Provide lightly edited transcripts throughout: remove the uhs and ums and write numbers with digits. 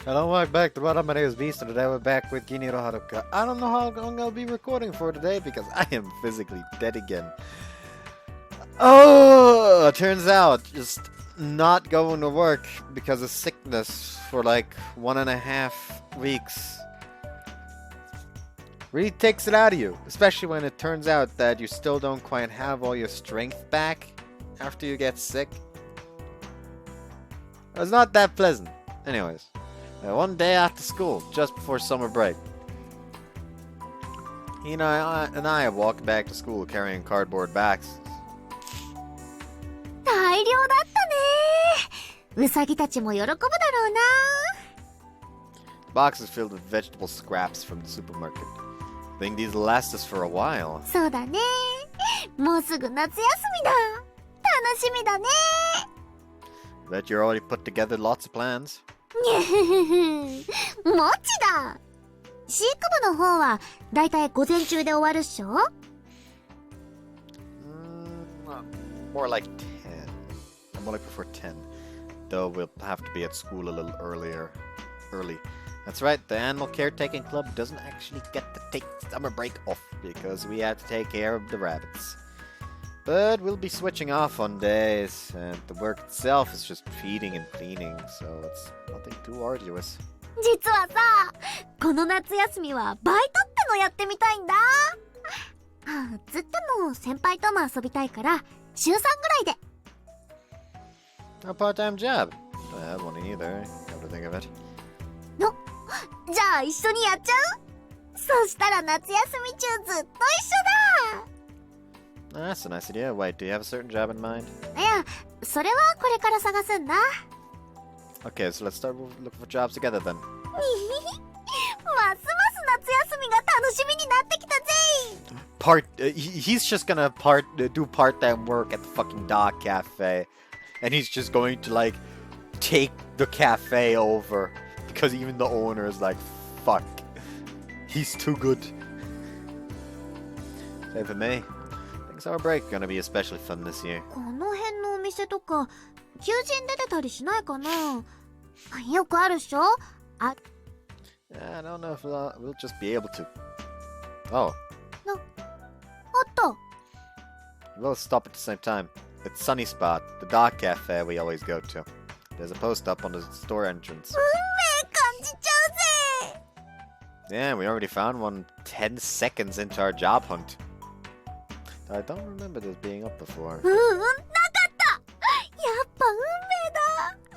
Hello, welcome back to What My name is Beast, and today we're back with Haruka. I don't know how long I'll be recording for today because I am physically dead again. Oh, turns out just not going to work because of sickness for like 1.5 weeks really takes it out of you, especially when it turns out that you still don't quite have all your strength back after you get sick. It's not that pleasant. Anyways. One day after school, just before summer break, Hina and I walked back to school carrying cardboard boxes. 大量だったね。うさぎたちも喜ぶだろうな。Boxes filled with vegetable scraps from the supermarket. I think these will last us for a while. そうだね。もうすぐ夏休みだ。楽しみだね。Bet you're already put together lots of plans. もちだ。飼育部の方はだいたい午前中で終わるっしょ？ More like 10. I'm more like before 10. Though we'll have to be at school a little early. That's right, the animal caretaking club doesn't actually get to take summer break off because we have to take care of the rabbits. But we'll be switching off on days, and the work itself is just feeding and cleaning, so it's nothing too arduous. 実はさ、この夏休みはバイトってのやってみたいんだ。ずっとも先輩とも遊びたいから週3ぐらいで。A part-time job. I don't have one either, come to think of it. じゃあ一緒にやっちゃう？そしたら夏休み中ずっと一緒だ。That's a nice idea. Wait, do you have a certain job in mind? いや、それはこれから探すんだ。Okay, so let's start looking for jobs together then. ますます夏休みが楽しみになってきたぜ。He's just gonna do part-time work at the fucking dog cafe, and he's just going to like take the cafe over because even the owner is like, fuck, he's too good. Same for me. Summer break gonna be especially fun this year. この辺のお店とか求人出てたりしないかな？よくあるっしょ？I don't know if we'll just be able to. Oh. あった。 We'll stop at the same time. It's Sunny Spot, the dog cafe we always go to. There's a post up on the store entrance. 運命感じちゃうぜ。 Yeah, we already found one 10 seconds into our job hunt. I don't remember this being up before. なかった。やっぱ運命だ。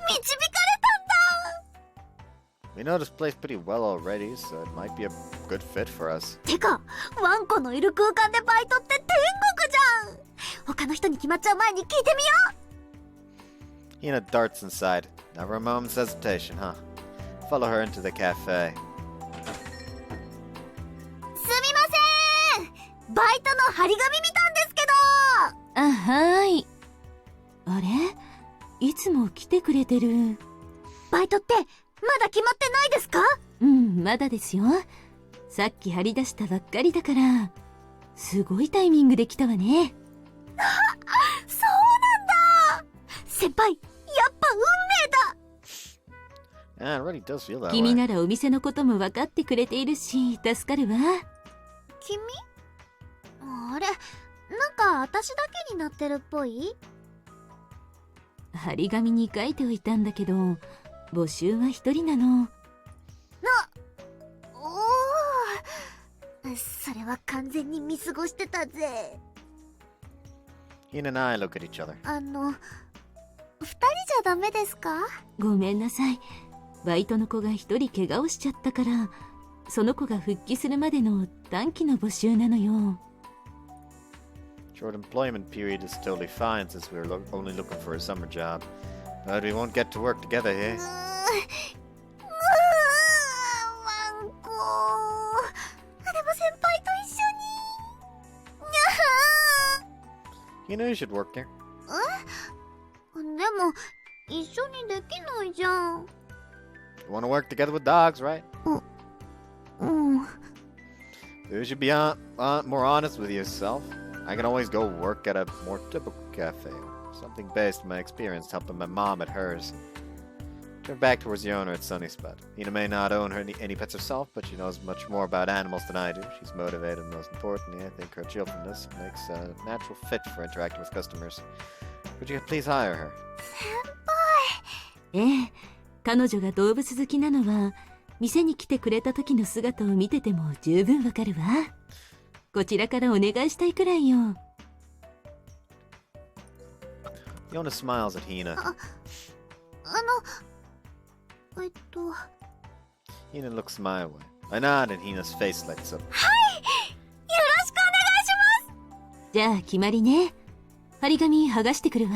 導かれたんだ。 We know this place pretty well already, so it might be a good fit for us. てか、ワンコのいる空間でバイトって天国じゃん。他の人に決まっちゃう前に聞いてみよう。 Hina darts inside. Never a moment's hesitation, huh? Follow her into the cafe. すみません。バイトの張り紙見たんですけど。はーい。あれ？いつも来てくれてる。バイトってまだ決まってないですか？まだですよ。さっき張り出したばっかりだから、すごいタイミングで来たわね。そうなんだ。先輩、やっぱ運命だ。Yeah, it really does feel that 君 way. ならお店のことも分かってくれているし、助かるわ。君？あれ、なんか私だけになってるっぽい？張り紙に書いておいたんだけど、募集は一人なの。おー、それは完全に見過ごしてたぜ。 Hina and I look at each other. 2人じゃダメですか？ごめんなさい。バイトの子が一人怪我をしちゃったから、その子が復帰するまでの短期の募集なのよ。Short employment period is totally fine since we're only looking for a summer job. But we won't get to work together here. ワンコ。でも先輩と一緒に。 You know you should work there. でも一緒にできないじゃん。 You want to work together with dogs, right? うん。 You should be more honest with yourself. I can always go work at a more typical cafe. Something based on my experience helping my mom at hers. Turn back towards the owner at Sunny Spot. Hina may not own any pets herself, but she knows much more about animals than I do. She's motivated, and most importantly, I think her cheerfulness makes a natural fit for interacting with customers. Would you please hire her? ええ、彼女が動物好きなのは店に来てくれた時の姿を見てても十分わかるわ。こちらからお願いしたいくらいよ。Yona smiles at Hina. Hina looks my way. I nod and Hina's face lights up. じゃあ決まりね。張り紙剥がしてくるわ。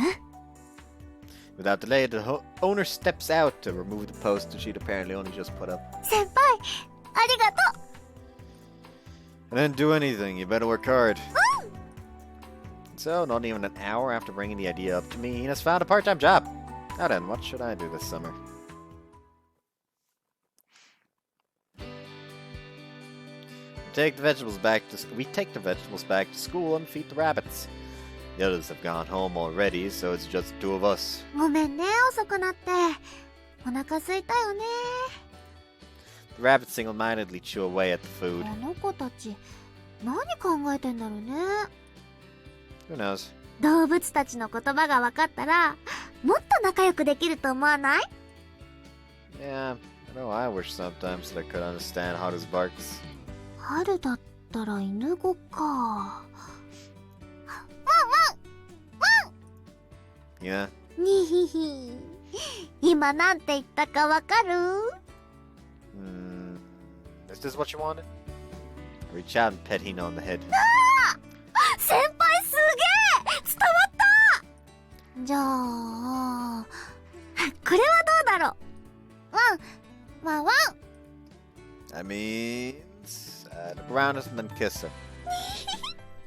Without delay, the owner steps out to remove the poster she'd apparently only just put up. 先輩、ありがと I didn't do anything, you better work hard. So, not even an hour after bringing the idea up to me, Hina's found a part-time job. Now then, what should I do this summer? We take the vegetables back to school and feed the rabbits. The others have gone home already, so it's just the two of us. う。ごめんね、遅くなって。お腹空いたよね。The rabbits single-mindedly chew away at the food. あの子たち、何考えてんだろうね。Who knows? 動物たちの言葉が分かったら、もっと仲良くできると思わない？ Yeah, I know I wish sometimes that I could understand Haru's barks. 春だったら犬語か。Yeah? にひひ。今なんて言ったかわかる？ Is this what you wanted? I reach out and pet Hina on the head. 先輩すげえ！伝わった！じゃあ、これはどうだろう？ワンワンワン。 That means look around us and then kiss her. 先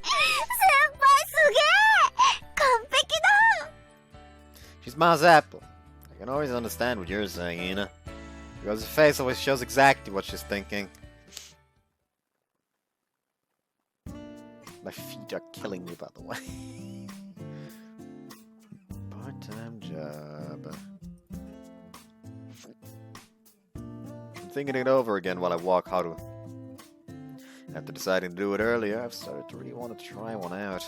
輩すげえ！完璧だ！ She's Ma's apple. I can always understand what you're saying, Hina. Because her face always shows exactly what she's thinking. My feet are killing me, by the way. Part-time job. I'm thinking it over again while I walk Haru. After deciding to do it earlier, I've started to really want to try one out.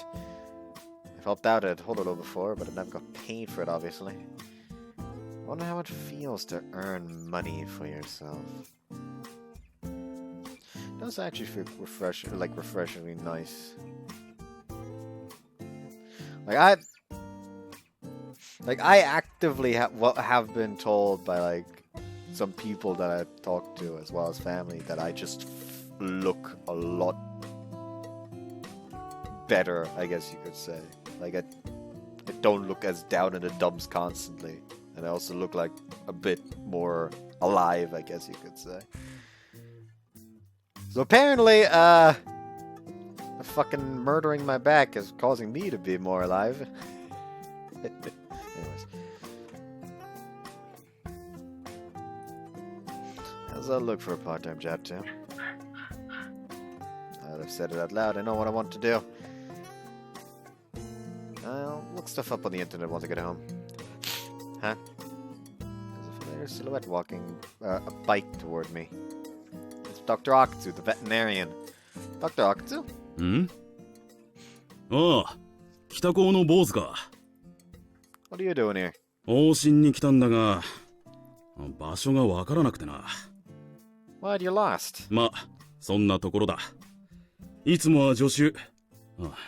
I've helped out at Hodoro before, but I never got paid for it, obviously. I wonder how it feels to earn money for yourself. It does actually feel refreshingly nice. I actively have been told by some people that I've talked to as well as family that I just look a lot better, I guess you could say. I don't look as down in the dumps constantly, and I also look like a bit more alive, I guess you could say. So apparently, fucking murdering my back is causing me to be more alive. Anyways. As I look for a part-time job too. Now that I've said it out loud, I know what I want to do. I'll look stuff up on the internet once I get home. Huh? There's a familiar silhouette walking a bike toward me. It's Dr. Akutsu, the veterinarian. Dr. Akutsu? ん？ああ、北高の坊主か。What are you doing here? 往診に来たんだが、場所がわからなくてな。Why'd you lost? ま、そんなところだ。いつもは助手。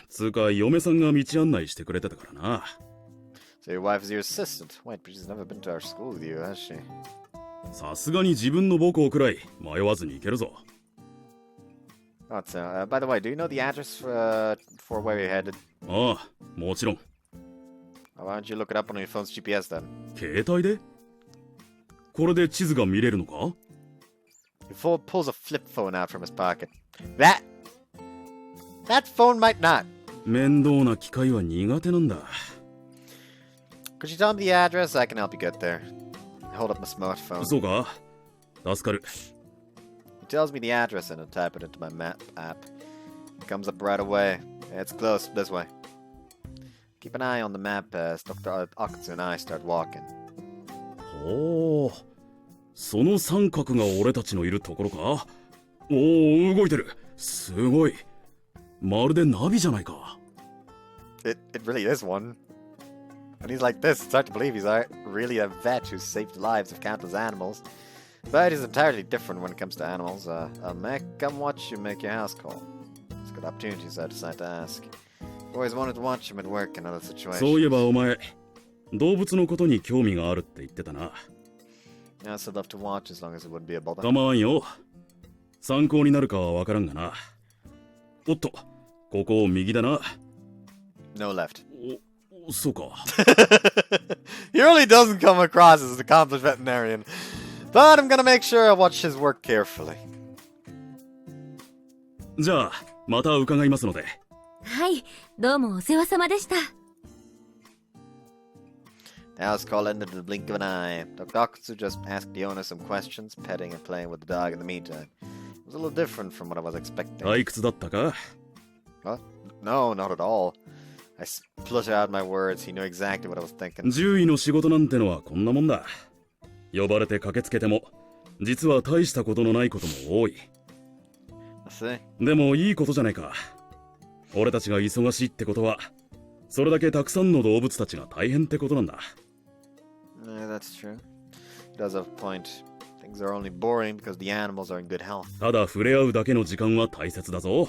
つうか、嫁さんが道案内してくれてたからな。So your wife is your assistant? Wait, but she's never been to our school with you, has she? さすがに自分の母校くらい迷わずに行けるぞ。Oh, by the way, do you know the address for where you're headed? ああ、もちろん。Why don't you look it up on your phone's GPS then? 携帯で？これで地図が見れるのか？ He pulls a flip phone out from his pocket. That phone might not. 面倒な機械は苦手なんだ。Could you tell me the address? I can help you get there. I hold up my smartphone. そうか？助かる。He tells me the address and I type it into my map app. It comes up right away. It's close, this way. Keep an eye on the map as Dr. Akutsu and I start walking. ほう、その三角が俺たちのいるところか。おお、動いてる。すごい。まるでナビじゃないか。It really is one. When he's like this, it's hard to believe he's really a vet who's saved the lives of countless animals. But he's entirely different when it comes to animals. I'll come watch you make your house call. It's a good opportunity, so I decided to ask. I've always wanted to watch him at work in other situations. そういえばお前、動物のことに興味があるって言ってたな。Yeah, I'd love to watch as long as it wouldn't be a bother. 構わんよ。参考になるかはわからんがな。おっと、ここを右だな。No left. そうか。He really doesn't come across as an accomplished veterinarian. But I'm gonna make sure I watch his work carefully. じゃあ、また伺いますので。はい、どうもお世話様でした。The house call ended in the blink of an eye. Dr. Okutsu just asked the owner some questions, petting and playing with the dog in the meantime. It was a little different from what I was expecting. 退屈だったか？ What? No, not at all. I spluttered out my words. He knew exactly what I was thinking. 獣医の仕事なんてのはこんなもんだ。呼ばれて駆けつけても、実は大したことのないことも多い。I see. でもいいことじゃないか。俺たちが忙しいってことは、それだけたくさんの動物たちが大変ってことなんだ。Yeah, that's true. He does have a point. Things are only boring because the animals are in good health. ただ触れ合うだけの時間は大切だぞ。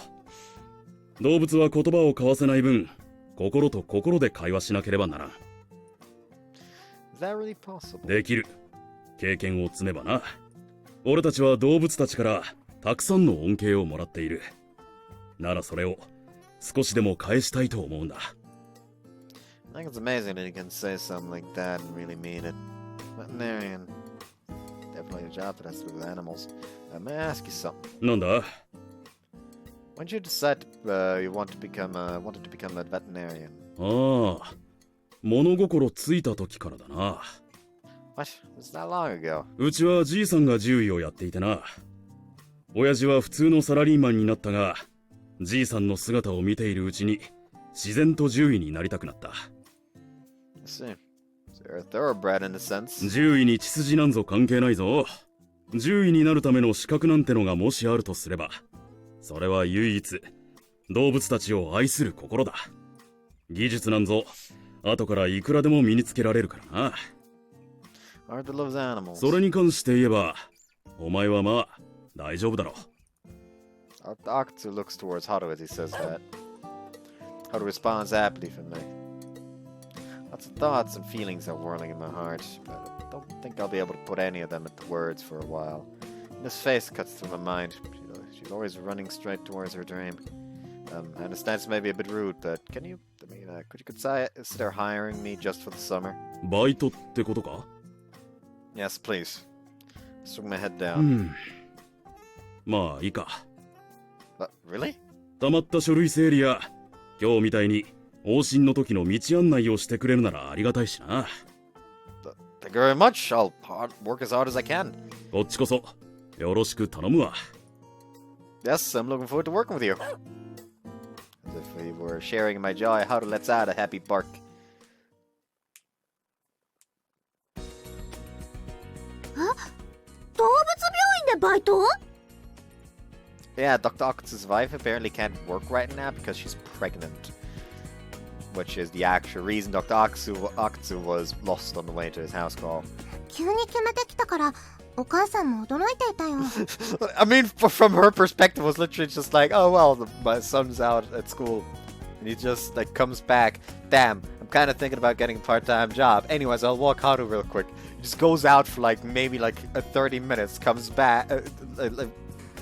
動物は言葉を交わせない分、心と心で会話しなければならん。Is that really possible? できる。経験を積めばな。俺たちは動物たちからたくさんの恩恵をもらっている。ならそれを少しでも返したいと思うんだ。I think it's amazing that he can say something like that and really mean it. Veterinarian. Definitely a job that has to do with animals. May I ask you something? なんだ？ When did you decide you wanted to become a veterinarian? ああ、物心ついた時からだな。What? Was that long ago? うちはじいさんが獣医をやっていてな。親父は普通のサラリーマンになったが、じいさんの姿を見ているうちに自然と獣医になりたくなった。I see. So you're a thoroughbred in a sense. 獣医に血筋なんぞ関係ないぞ。獣医になるための資格なんてのがもしあるとすれば、それは唯一動物たちを愛する心だ。技術なんぞ後からいくらでも身につけられるからな。Arthur loves animals. それに関して言えば、お前はまあ大丈夫だろう。Okutsu looks towards Haru as he says that. Haru responds happily for me. Lots of thoughts and feelings are whirling in my heart, but I don't think I'll be able to put any of them into words for a while. And his face cuts through my mind. She's always running straight towards her dream. I understand this may be a bit rude, but could you consider hiring me just for the summer? バイトってことか？ Yes, please. I swung my head down. まあいいか。Really? 溜まった書類整理や今日みたいに往診の時の道案内をしてくれるならありがたいしな。Thank you very much. I'll work as hard as I can. こっちこそよろしく頼むわ。Yes, I'm looking forward to working with you. As if we were sharing in my joy, Haru lets out a happy bark. 動物病院でバイト？ Yeah, Dr. Okutsu's wife apparently can't work right now because she's pregnant. Which is the actual reason Dr. Okutsu was lost on the way to his house call. 急に決めてきたからお母さんも驚いていたよ。I mean, from her perspective, it was literally just like, oh, well, my son's out at school. And he just, like, comes back. Damn, I'm kind of thinking about getting a part-time job. Anyways, I'll walk Haru real quick. He just goes out for, like, maybe, like, 30 minutes, comes back,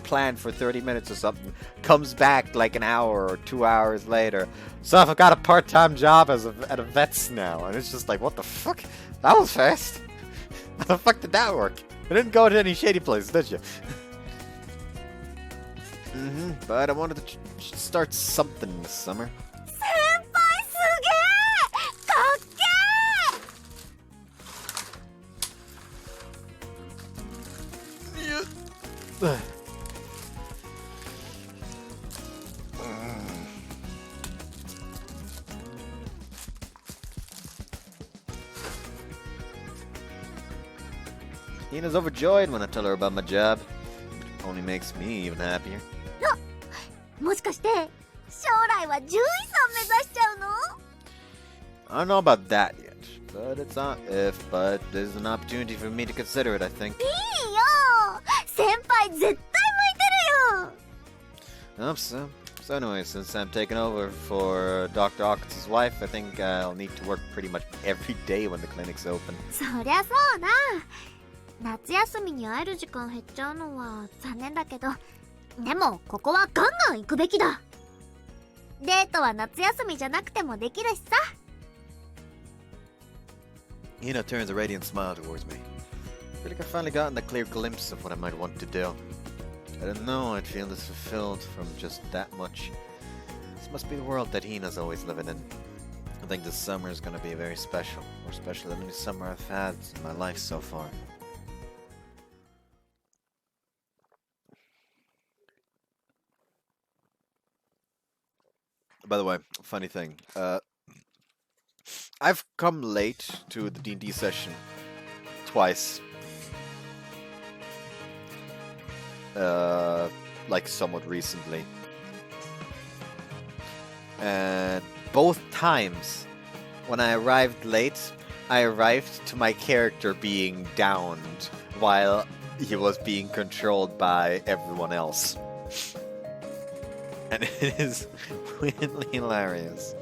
planned for 30 minutes or something, comes back, like, an hour or 2 hours later. So I've got a part-time job at a vet's now. And it's just like, what the fuck? That was fast. How the fuck did that work? You didn't go to any shady place, did you? But I wanted to start something this summer. 先輩すげえ！かっけー！ Hina's overjoyed when I tell her about my job. It only makes me even happier. もしかして将来は獣医さん目指しちゃうの？ I don't know about that yet, but it's not if, but there's an opportunity for me to consider it, I think. いいよ先輩絶対向いてるよ Hope so. So anyway, since I'm taking over for Dr. Hawkins' wife, I think I'll need to work pretty much every day when the clinic's open. そりゃそうだ夏休みに会える時間減っちゃうのは残念だけどでもここはガンガン行くべきだデートは夏休みじゃなくてもできるしさ Hina turns a radiant smile towards me. I feel like I've finally gotten a clear glimpse of what I might want to do. I didn't know I'd feel this fulfilled from just that much. This must be the world that Hina's always living in. I think this summer is going to be very special, more special than any summer I've had in my life so far. By the way, funny thing, I've come late to the D&D session twice. Like somewhat recently. And both times, when I arrived late, I arrived to my character being downed while he was being controlled by everyone else. And it is weirdly hilarious.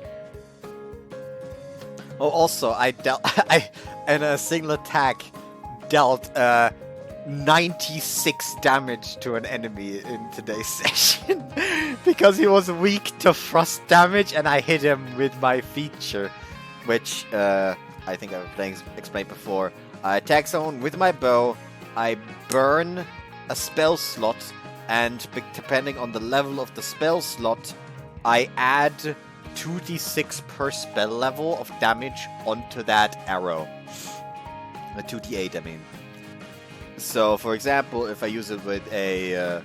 Oh, also, I in a single attack, dealt 96 damage to an enemy in today's session because he was weak to frost damage, and I hit him with my feature, which I think I've explained before. I attack someone with my bow, I burn a spell slot, and depending on the level of the spell slot, I add 2d6 per spell level of damage onto that arrow. 2d8, I mean. So, for example, if I use it with a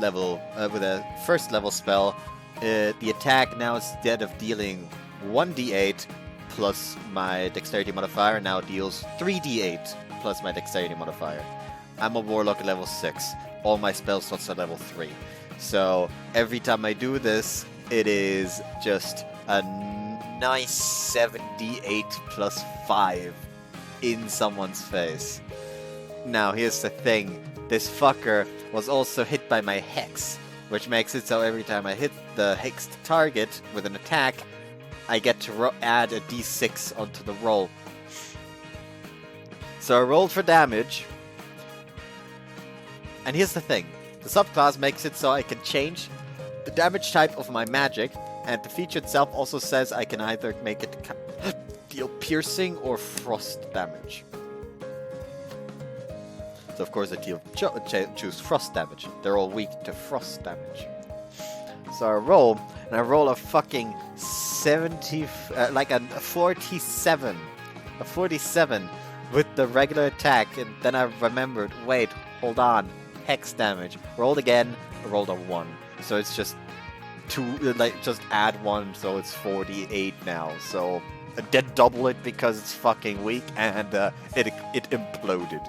with a first level spell, the attack now, instead of dealing 1d8 plus my dexterity modifier, now deals 3d8 plus my dexterity modifier. I'm a warlock at level 6. All my spell slots are level 3. So every time I do this, it is just a nice 7d8 plus 5 in someone's face. Now here's the thing, this fucker was also hit by my hex, which makes it so every time I hit the hexed target with an attack, I get to add a d6 onto the roll. So I rolled for damage, and here's the thing, the subclass makes it so I can change the damage type of my magic, and the feature itself also says I can either make it deal piercing or frost damage. So of course I choose frost damage. They're all weak to frost damage. So I roll, and I roll a fucking 70, like a 47. A 47 with the regular attack, and then I remembered, wait, hold on, hex damage. Rolled again, I rolled a 1. So it's just just add 1, so it's 48 now. So I did double it because it's fucking weak, and it imploded.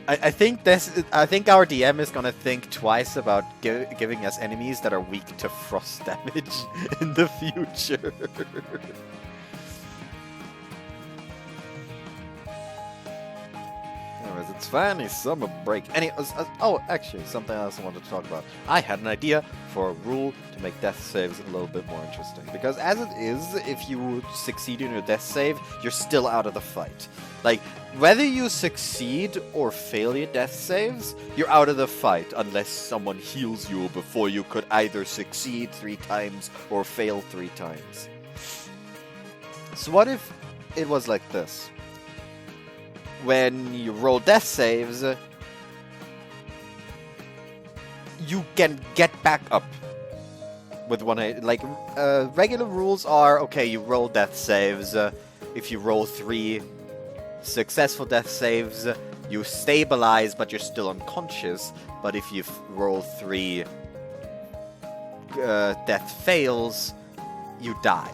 I think our DM is gonna think twice about giving us enemies that are weak to frost damage in the future. Anyways, it's finally summer break. Oh, actually, something else I wanted to talk about. I had an idea for a rule to make death saves a little bit more interesting. Because as it is, if you succeed in your death save, you're still out of the fight. Like, whether you succeed or fail your death saves, you're out of the fight unless someone heals you before you could either succeed 3 times or fail 3 times. So what if it was like this? When you roll death saves, you can get back up with one hit. Like, regular rules are, okay, you roll death saves. If you roll 3 successful death saves, you stabilize, but you're still unconscious. But if you roll 3 death fails, you die.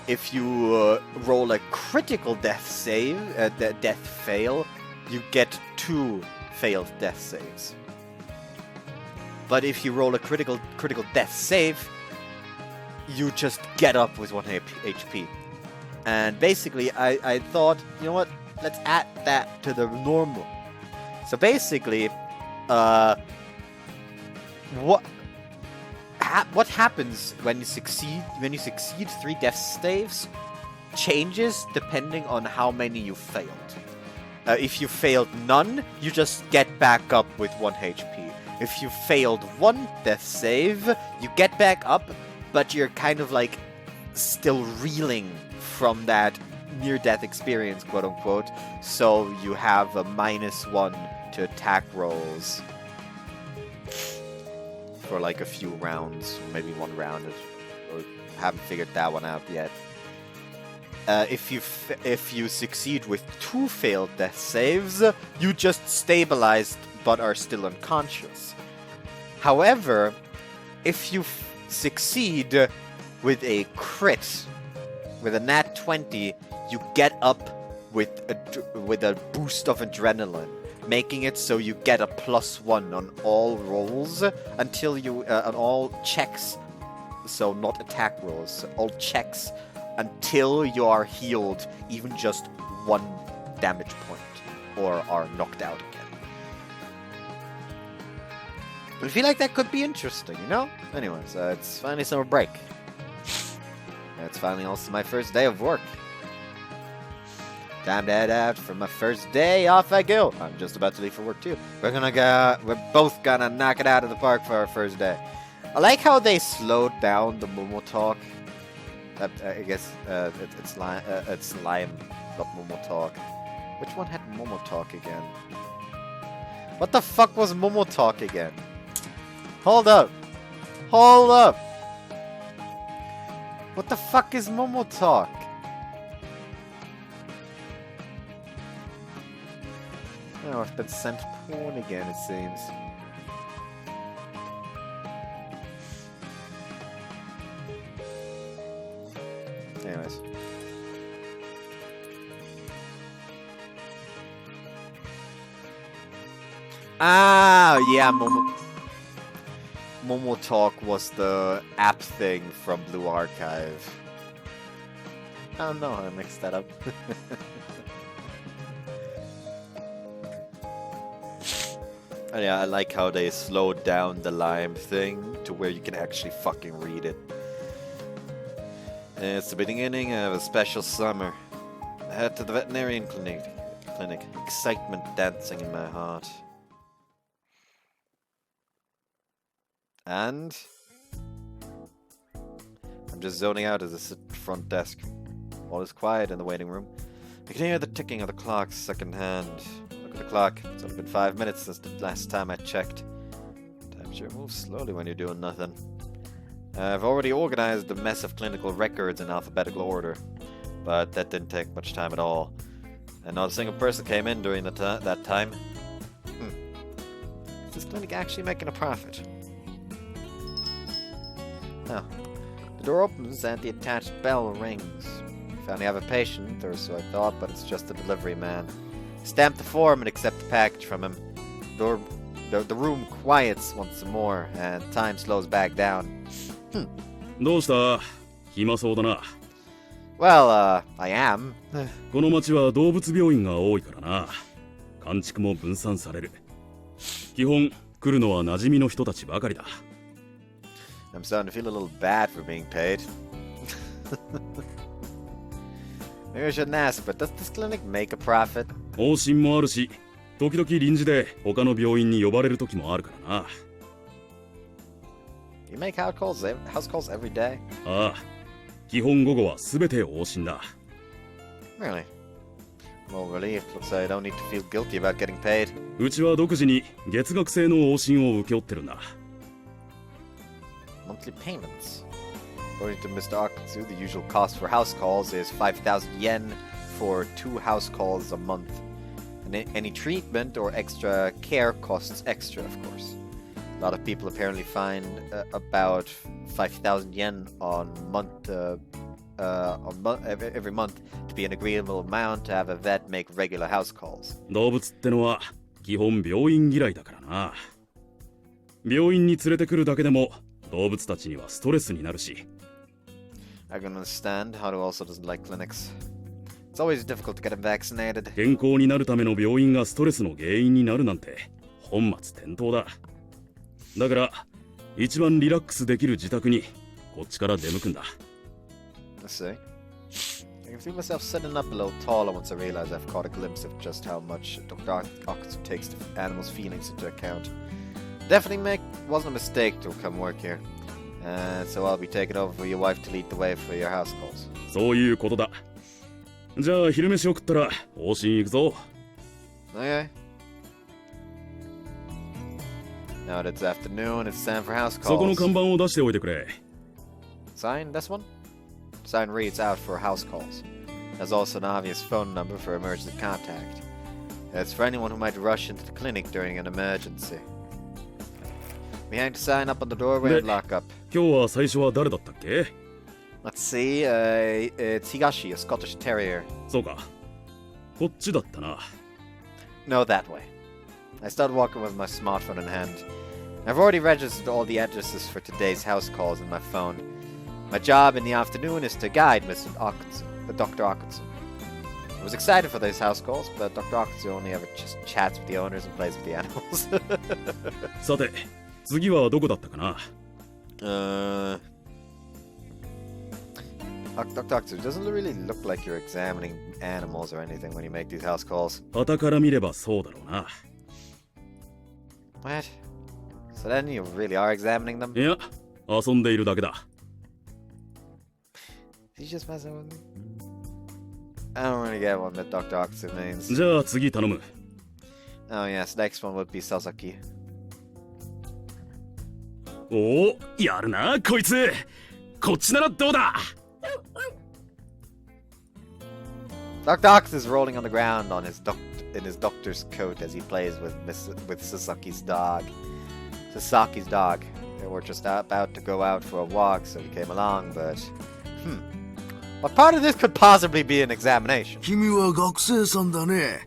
if you roll a critical death save, death fail, you get 2 failed death saves. But if you roll a critical death save, you just get up with 1 HP. And basically, I thought, you know what? Let's add that to the normal. So basically, what happens when you succeed 3 death saves changes depending on how many you failed. If you failed none, you just get back up with 1 HP. If you failed 1 death save, you get back up, but you're kind of like still reeling from that near-death experience, quote-unquote, so you have a -1 to attack rolls for like a few rounds, maybe 1 round, or haven't figured that one out yet. If you succeed with 2 failed death saves, you just stabilized but are still unconscious. However, if you succeed with a crit, with a nat 20, you get up with a boost of adrenaline, making it so you get a +1 on all rolls until you on all checks. So not attack rolls, all checks until you are healed even just 1 damage point or are knocked out again. But I feel like that could be interesting, you know? Anyways, it's finally summer break. It's finally also my first day of work. Time to head out for my first day. Off I go. I'm just about to leave for work too. We're both gonna knock it out of the park for our first day. I like how they slowed down the Momo talk. I guess it's Lime, not Momo talk. Which one had Momo talk again? What the fuck was Momo talk again? Hold up. Hold up. What the fuck is Momo talk? Oh, I've been sent porn again, it seems. Anyways. Ah, yeah, Momo Talk was the app thing from Blue Archive. Oh no, I mixed that up. Yeah, I like how they slowed down the Lime thing to where you can actually fucking read it. It's the beginning of a special summer. I head to the veterinarian clinic. Excitement dancing in my heart. And I'm just zoning out as I sit at the front desk. All is quiet in the waiting room. I can hear the ticking of the clock secondhand. Look at the clock. It's only been 5 minutes since the last time I checked. Time sure moves slowly when you're doing nothing. I've already organized a mess of clinical records in alphabetical order, but that didn't take much time at all. And not a single person came in during that time. Is this clinic actually making a profit? No. The door opens and the attached bell rings. I finally have a patient, or so I thought, but it's just the delivery man. Stamp the form and accept the package from him. The room quiets once more, and time slows back down. どうした？暇そうだな。Well, I am. この町は動物病院が多いからな。監畜も分散される。基本来るのは馴染みの人たちばかりだ。I'm starting to feel a little bad for being paid. Maybe I shouldn't ask, but does this clinic make a profit? 往診もあるし、時々臨時で他の病院に呼ばれる時もあるからな。You make house calls every day? ああ、基本午後はすべて往診だ。Really? Well, relief. Looks like I don't need to feel guilty about getting paid. うちは独自に月額制の往診を請け負ってるんだ。Monthly payments. According to Mr. Akatsu, the usual cost for house calls is 5,000 yen for 2 house calls a month. And any treatment or extra care costs extra, of course. A lot of people apparently find about 5,000 yen on month every month to be an agreeable amount to have a vet make regular house calls. 動物ってのは基本病院嫌いだからな。病院に連れてくるだけでも動物たちにはストレスになるし。I can understand. Haru also doesn't like clinics. It's always difficult to get him vaccinated. 健康になるための病院がストレスの原因になるなんて本末転倒だ。だから一番リラックスできる自宅にこっちから出向くんだ。Let's see. I can feel myself sitting up a little taller once I realize I've caught a glimpse of just how much Dr. Okutsu takes the animals' feelings into account. Definitely wasn't a mistake to come work here. So I'll be taking over for your wife to lead the way for your house calls. そういうことだ。じゃあ昼飯を食ったら往診行くぞ。Okay. Now that it's afternoon, it's time for house そこの calls. 看板を出しておいてくれ。 Sign, this one? Sign reads out for house calls. There's also an obvious phone number for emergency contact. It's for anyone who might rush into the clinic during an emergency. We hang the sign up on the doorway and lock up. 今日は最初は誰だったっけ？ Let's see, it's Higashi, a Scottish Terrier. そうか。こっちだったな。 No, that way. I started walking with my smartphone in hand. I've already registered all the addresses for today's house calls in my phone. My job in the afternoon is to guide Dr. Okutsu. I was excited for these house calls, but Dr. Okutsu only ever just chats with the owners and plays with the animals. さて、次はどこだったかな？ Dr. Okutsu, doesn't really look like you're examining animals or anything when you make these house calls. 傍から見ればそうだろうな。What? So then you really are examining them? いや、遊んでいるだけだ。He's just messing with me. I don't really get what Dr. Okutsu means. じゃあ次頼む。Oh yes, next one would be Sasaki. おお、やるなこいつ。こっちならどうだ。Dr. Okutsu is rolling on the ground in his doctor's coat as he plays with Sasaki's dog. Sasaki's dog. They were just about to go out for a walk, so he came along, but what part of this could possibly be an examination? 君は学生さんだね。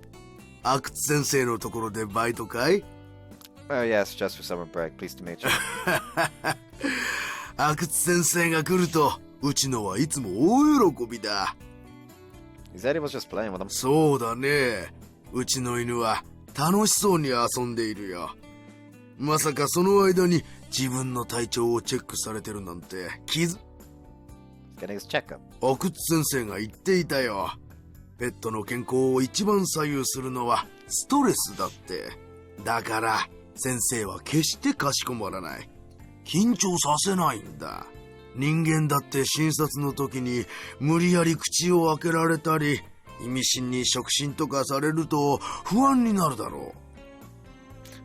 阿久津先生のところでバイトかい？ Oh yes, just for summer break. Pleased to meet you. 阿久津先生が来るとうちのはいつも大喜びだ。He said he was just playing with them. そうだね。うちの犬は楽しそうに遊んでいるよ。まさかその間に自分の体調をチェックされてるなんてHe's getting his checkup. 阿久津先生が言っていたよ。ペットの健康を一番左右するのはストレスだって。だから先生は決してかしこまらない。緊張させないんだ。人間だって診察の時に無理やり口を開けられたり、意味深に触診とかされると不安になるだろ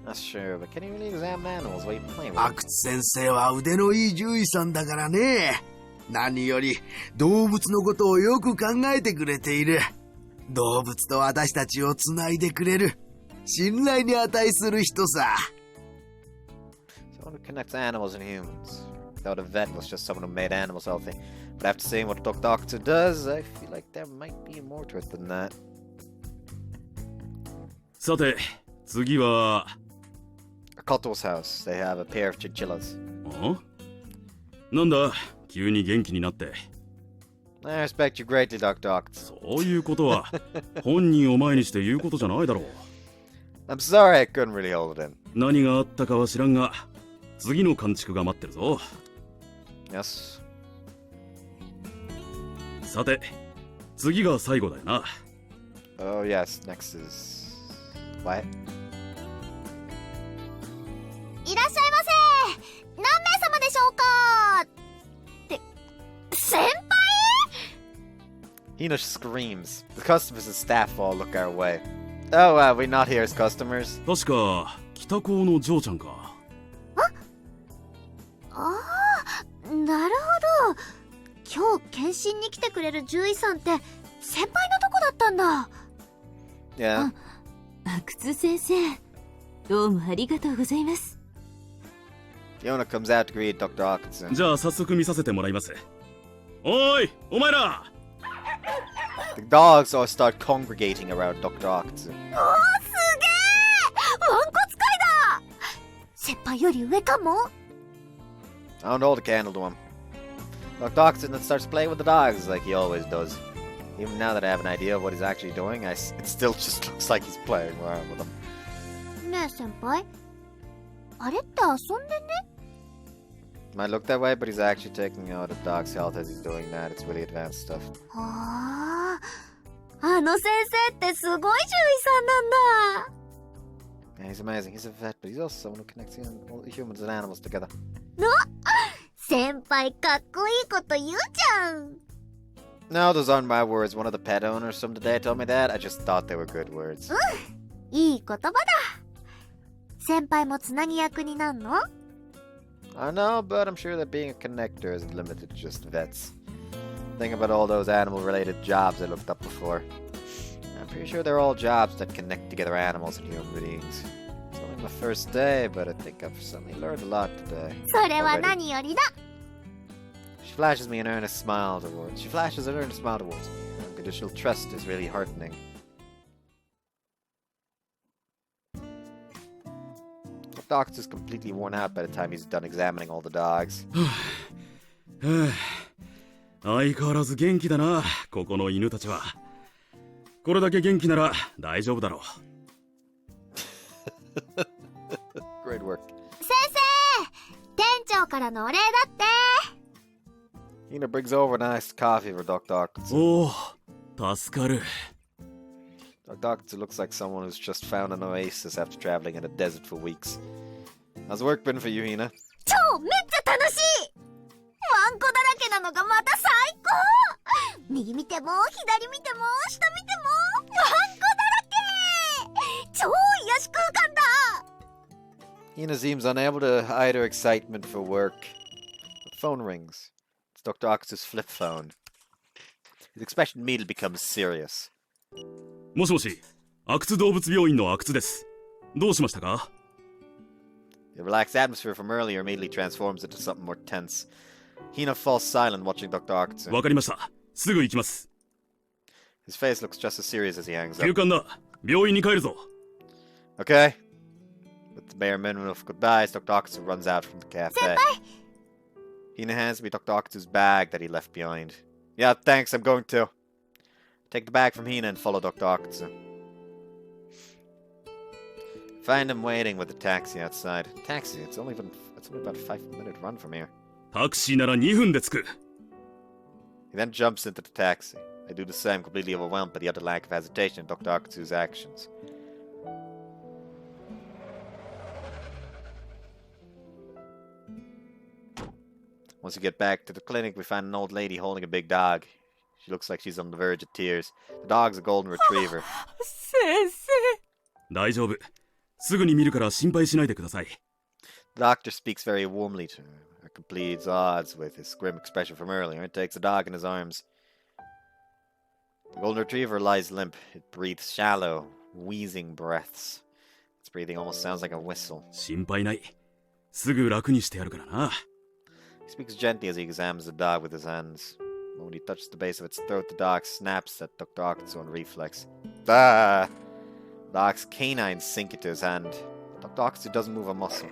う。That's true, but can you really examine animals while you playing with 阿 them? 久津先生は腕のいい獣医さんだからね。何より動物のことをよく考えてくれている。動物と私たちをつないでくれる信頼に値する人さ。Someone who connects animals and humans. Thought a vet was just someone who made animals healthy. But after seeing what Dr. Okutsu does, I feel like there might be more to it than that. さて、次は。Akoto's house. They have a pair of chinchillas. なんだ、急に元気になって。I respect you greatly, Dr. Okutsu. そういうことは本人を前にして言うことじゃないだろう。I'm sorry I couldn't really hold it in. 何があったかは知らんが、次の監築が待ってるぞ。Yes. さて、次が最後だよな。Oh yes, next is... What? いらっしゃいませ。何名様でしょうか。って先輩？ Hino screams. The customers and staff all look our way. Oh, we're not here as customers. 確か北高の嬢ちゃんか。ああ、なるほど。今日検診に来てくれる獣医さんって先輩のとこだったんだ。Yeah. 阿久津先生、どうもありがとうございます。The owner comes out to greet Dr. Okutsu. じゃあ早速見させてもらいます。おいお前ら The dogs all start congregating around Dr. Octopus. おーすげえわんこつかいだ先輩より上かも I don't hold a candle to him. Dr. Octopus then starts playing with the dogs like he always does. Even now that I have an idea of what he's actually doing, it still just looks like he's playing around with them. ねえ先輩あれって遊んでね Might look that way, but he's actually taking out a dog's health as he's doing that. It's really advanced stuff. はああの先生ってすごい獣医さんなんだ Yeah, he's amazing. He's a vet, but he's also someone who connects humans and animals together. 先輩かっこいいこと言うじゃん No, those aren't my words. One of the pet owners from today told me that. I just thought they were good words. いい言葉だ先輩もつなぎ役になんの I know, but I'm sure that being a connector isn't limited to just vets. Think about all those animal-related jobs I looked up before. I'm pretty sure they're all jobs that connect together animals and human beings. It's only my first day, but I think I've certainly learned a lot today. それは何よりだ She flashes me an earnest smile towards. She flashes an earnest smile towards me. Unconditional trust is really heartening. The doctor is completely worn out by the time he's done examining all the dogs. 相変わらず元気だなここの犬たちはこれだけ元気なら大丈夫だろう Great work. 先生店長からのお礼だって Hina brings over a nice coffee for Dr. Octopus. おお助かる Dr. Octopus looks like someone who's just found an oasis after traveling in a desert for weeks. How's work been for you, Hina? 超めっちゃ楽しいワンコだらけなのがまた最高右見ても左見ても下見てもワンコだらけ超癒し空間だ Hina seems unable to hide her excitement for work. The phone rings. It's Dr. Octopus' flip phone. He's expecting me to become serious. もしもし阿久津動物病院の阿久津ですどうしましたか The relaxed atmosphere from earlier immediately transforms into something more tense. Hina falls silent watching Dr. Octopus. わかりましたすぐ行きます His face looks just as serious as he hangs 休 up. 館だ病院に帰るぞ Okay? With the bare minimum of goodbyes, Dr. Octopus runs out from the cafe. Hina hands me Dr. Octopus' bag that he left behind. Yeah, thanks, I'm going to. Take the bag from Hina and follow Dr. Octopus. Find him waiting with the taxi outside. Taxi? It's only about a 5-minute run from here. タクシーなら2分で着く He then jumps into the taxi. I do the same, completely overwhelmed by the utter lack of hesitation in Dr. Octopus' actions. Once we get back to the clinic, we find an old lady holding a big dog. She looks like she's on the verge of tears. The dog's a golden retriever. 先生大丈夫すぐに見るから心配しないでください The doctor speaks very warmly to her, completes odds with his grim expression from earlier, and takes the dog in his arms. The golden retriever lies limp. It breathes shallow, wheezing breaths. Its breathing almost sounds like a whistle. 心配ないすぐ楽にしてやるからな He speaks gently as he examines the dog with his hands. When he touches the base of its throat, the dog snaps at Dr. Octopus on reflex. Ah! The dog's canines sink into his hand. Dr. Octopus doesn't move a muscle.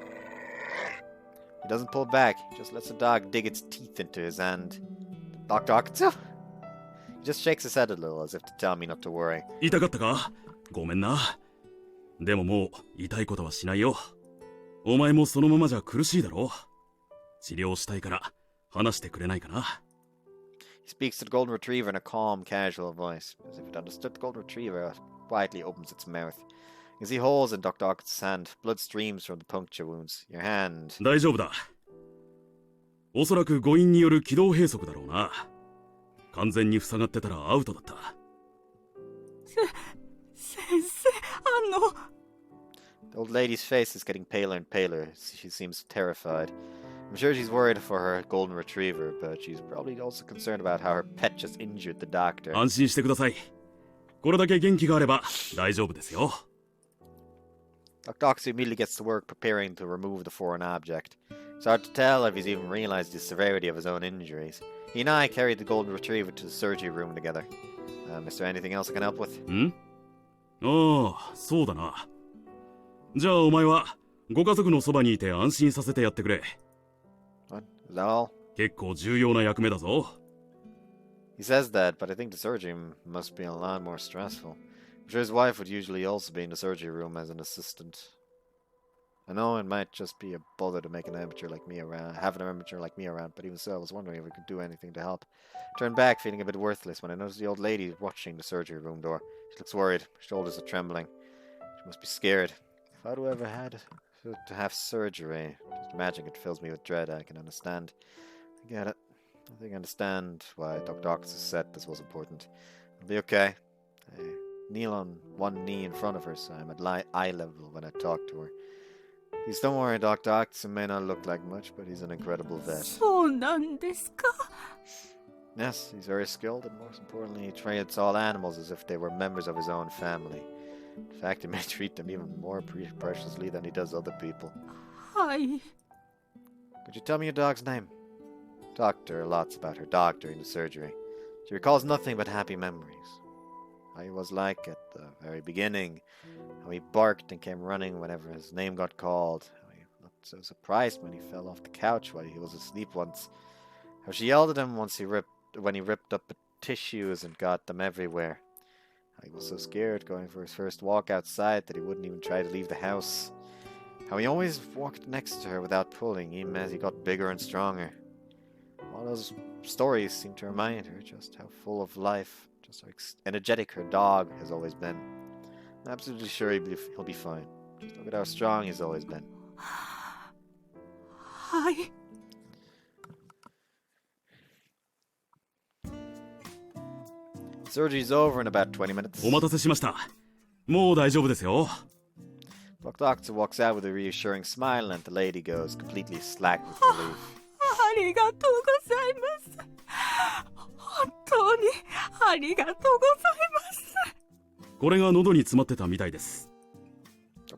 He doesn't pull back, he just lets the dog dig its teeth into his hand. Dr. Octopus? He just shakes his head a little as if to tell me not to worry. 痛かったかごめんなでももう痛いことはしないよお前もそのままじゃ苦しいだろ治療したいから話してくれないかな He speaks to the golden retriever in a calm, casual voice. As if it understood the golden retriever, it quietly opens its mouth. You see holes in Dr. Octopus' hand. Blood streams from the puncture wounds. Your hand. 大丈夫だおそらく誤飲による気道閉塞だろうな完全に塞がってたらアウトだった先生The old lady's face is getting paler and paler. She seems terrified. I'm sure she's worried for her golden retriever, but she's probably also concerned about how her pet just injured the doctor. 安心してくださいこれだけ元気があれば大丈夫ですよ Dr. Octopus immediately gets to work preparing to remove the foreign object. It's hard to tell if he's even realized the severity of his own injuries. He and I carried the golden retriever to the surgery room together. Is there anything else I can help with? ん？ああ、そうだな。じゃあお前はご家族のそばにいて安心させてやってくれ。What? Is that all? 結構重要な役目だぞ。He says that, but I think the surgery must be a lot more stressful. I'm sure his wife would usually also be in the surgery room as an assistant. I know it might just be a bother to make an amateur like me around, have an amateur like me around, but even so, I was wondering if we could do anything to help. I turned back, feeling a bit worthless, when I noticed the old lady watching the surgery room door. She looks worried, her shoulders are trembling. She must be scared. If I'd ever had to have surgery, just imagining it fills me with dread. I can understand. I get it. I think I understand why Dr. Ox said this was important. I'll be okay. I kneel on one knee in front of her, so I'm at eye level when I talk to her. Please don't worry, Dr. Ox. It may not look like much, but he's an incredible vet. そうなんですか。 Yes, he's very skilled, and most importantly, he treats all animals as if they were members of his own family. In fact, he may treat them even more preciously than he does other people. はい。 Could you tell me your dog's name? Talked to her lots about her dog during the surgery. She recalls nothing but happy memories. How he was like at the very beginning. How he barked and came running whenever his name got called. How he looked so surprised when he fell off the couch while he was asleep once. How she yelled at him when he ripped up the tissues and got them everywhere. How he was so scared going for his first walk outside that he wouldn't even try to leave the house. How he always walked next to her without pulling, even as he got bigger and stronger. All those stories seem to remind her just how full of life, just how energetic her dog has always been. I'm absolutely sure he'll be fine. Just look at how strong he's always been. はい。 Surgery's over in about 20 minutes. お待たせしました。もう大丈夫ですよ。 Doctor walks out with a reassuring smile, and the lady goes completely slack with relief. ありがとうございます。本当にありがとうございます。これが喉に詰まってたみたいです。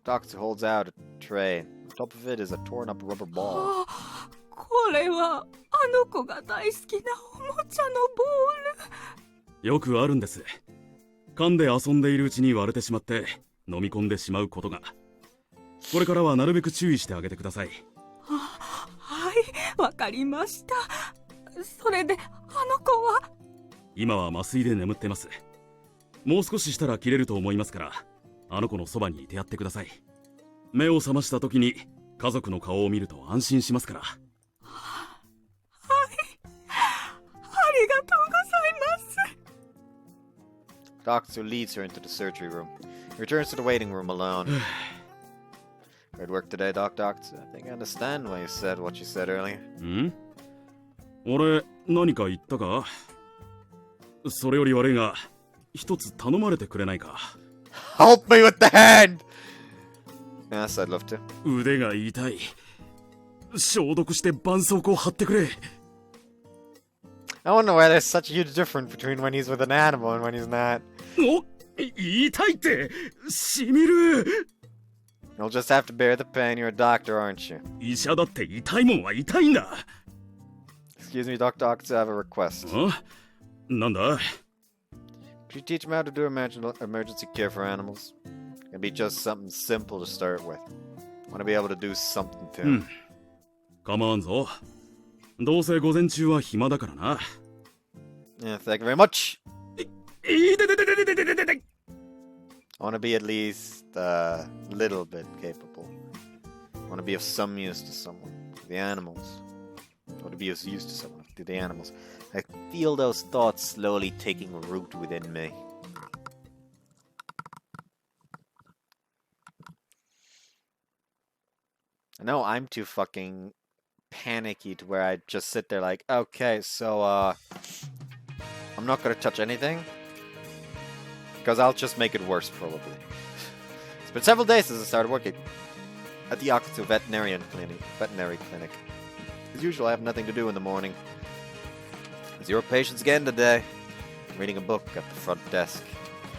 Doctor holds out a tray. On top of it is a torn up rubber ball. これはあの子が大好きなおもちゃのボール。 よくあるんです。噛んで遊んでいるうちに割れてしまって飲み込んでしまうことが。これからはなるべく注意してあげてください。はい、わかりました。それであの子は？今は麻酔で眠ってます。もう少ししたら切れると思いますから、あの子のそばにいてやってください。目を覚ました時に家族の顔を見ると安心しますから。はい、ありがとうございます。 Doctor leads her into the surgery room. He returns to the waiting room alone. Hard work today, Doctor. I think I understand why you said what you said earlier. ん？俺何か言ったか？それより悪いが一つ頼まれてくれないか？ Help me with the hand! Yes, I'd love to. 腕が痛い。消毒して絆創膏貼ってくれ。 I wonder why there's such a huge difference between when he's with an animal and when he's not. お、痛いってしみる。 You'll just have to bear the pain. You're a doctor, aren't you? 医者だって痛いもんは痛いんだ。 Excuse me, Dr. Octa, I have a request. あ？なんだ？ Could you teach me how to do emergency care for animals? It can be just something simple to start with. I want to be able to do something to him. 構わんぞ。どうせ午前中は暇だからな。Yeah, thank you very much. いててててててててて。 I want to be at least a little bit capable. I want to be of some use to someone, to the animals. I want to be of use to someone, to the animals. I feel those thoughts slowly taking root within me. I know I'm too fucking panicky to where I just sit there like, okay, so, I'm not gonna touch anything. Because I'll just make it worse, probably. It's been several days since I started working at the Octo veterinary clinic. As usual, I have nothing to do in the morning. 0 patients again today. I'm reading a book at the front desk.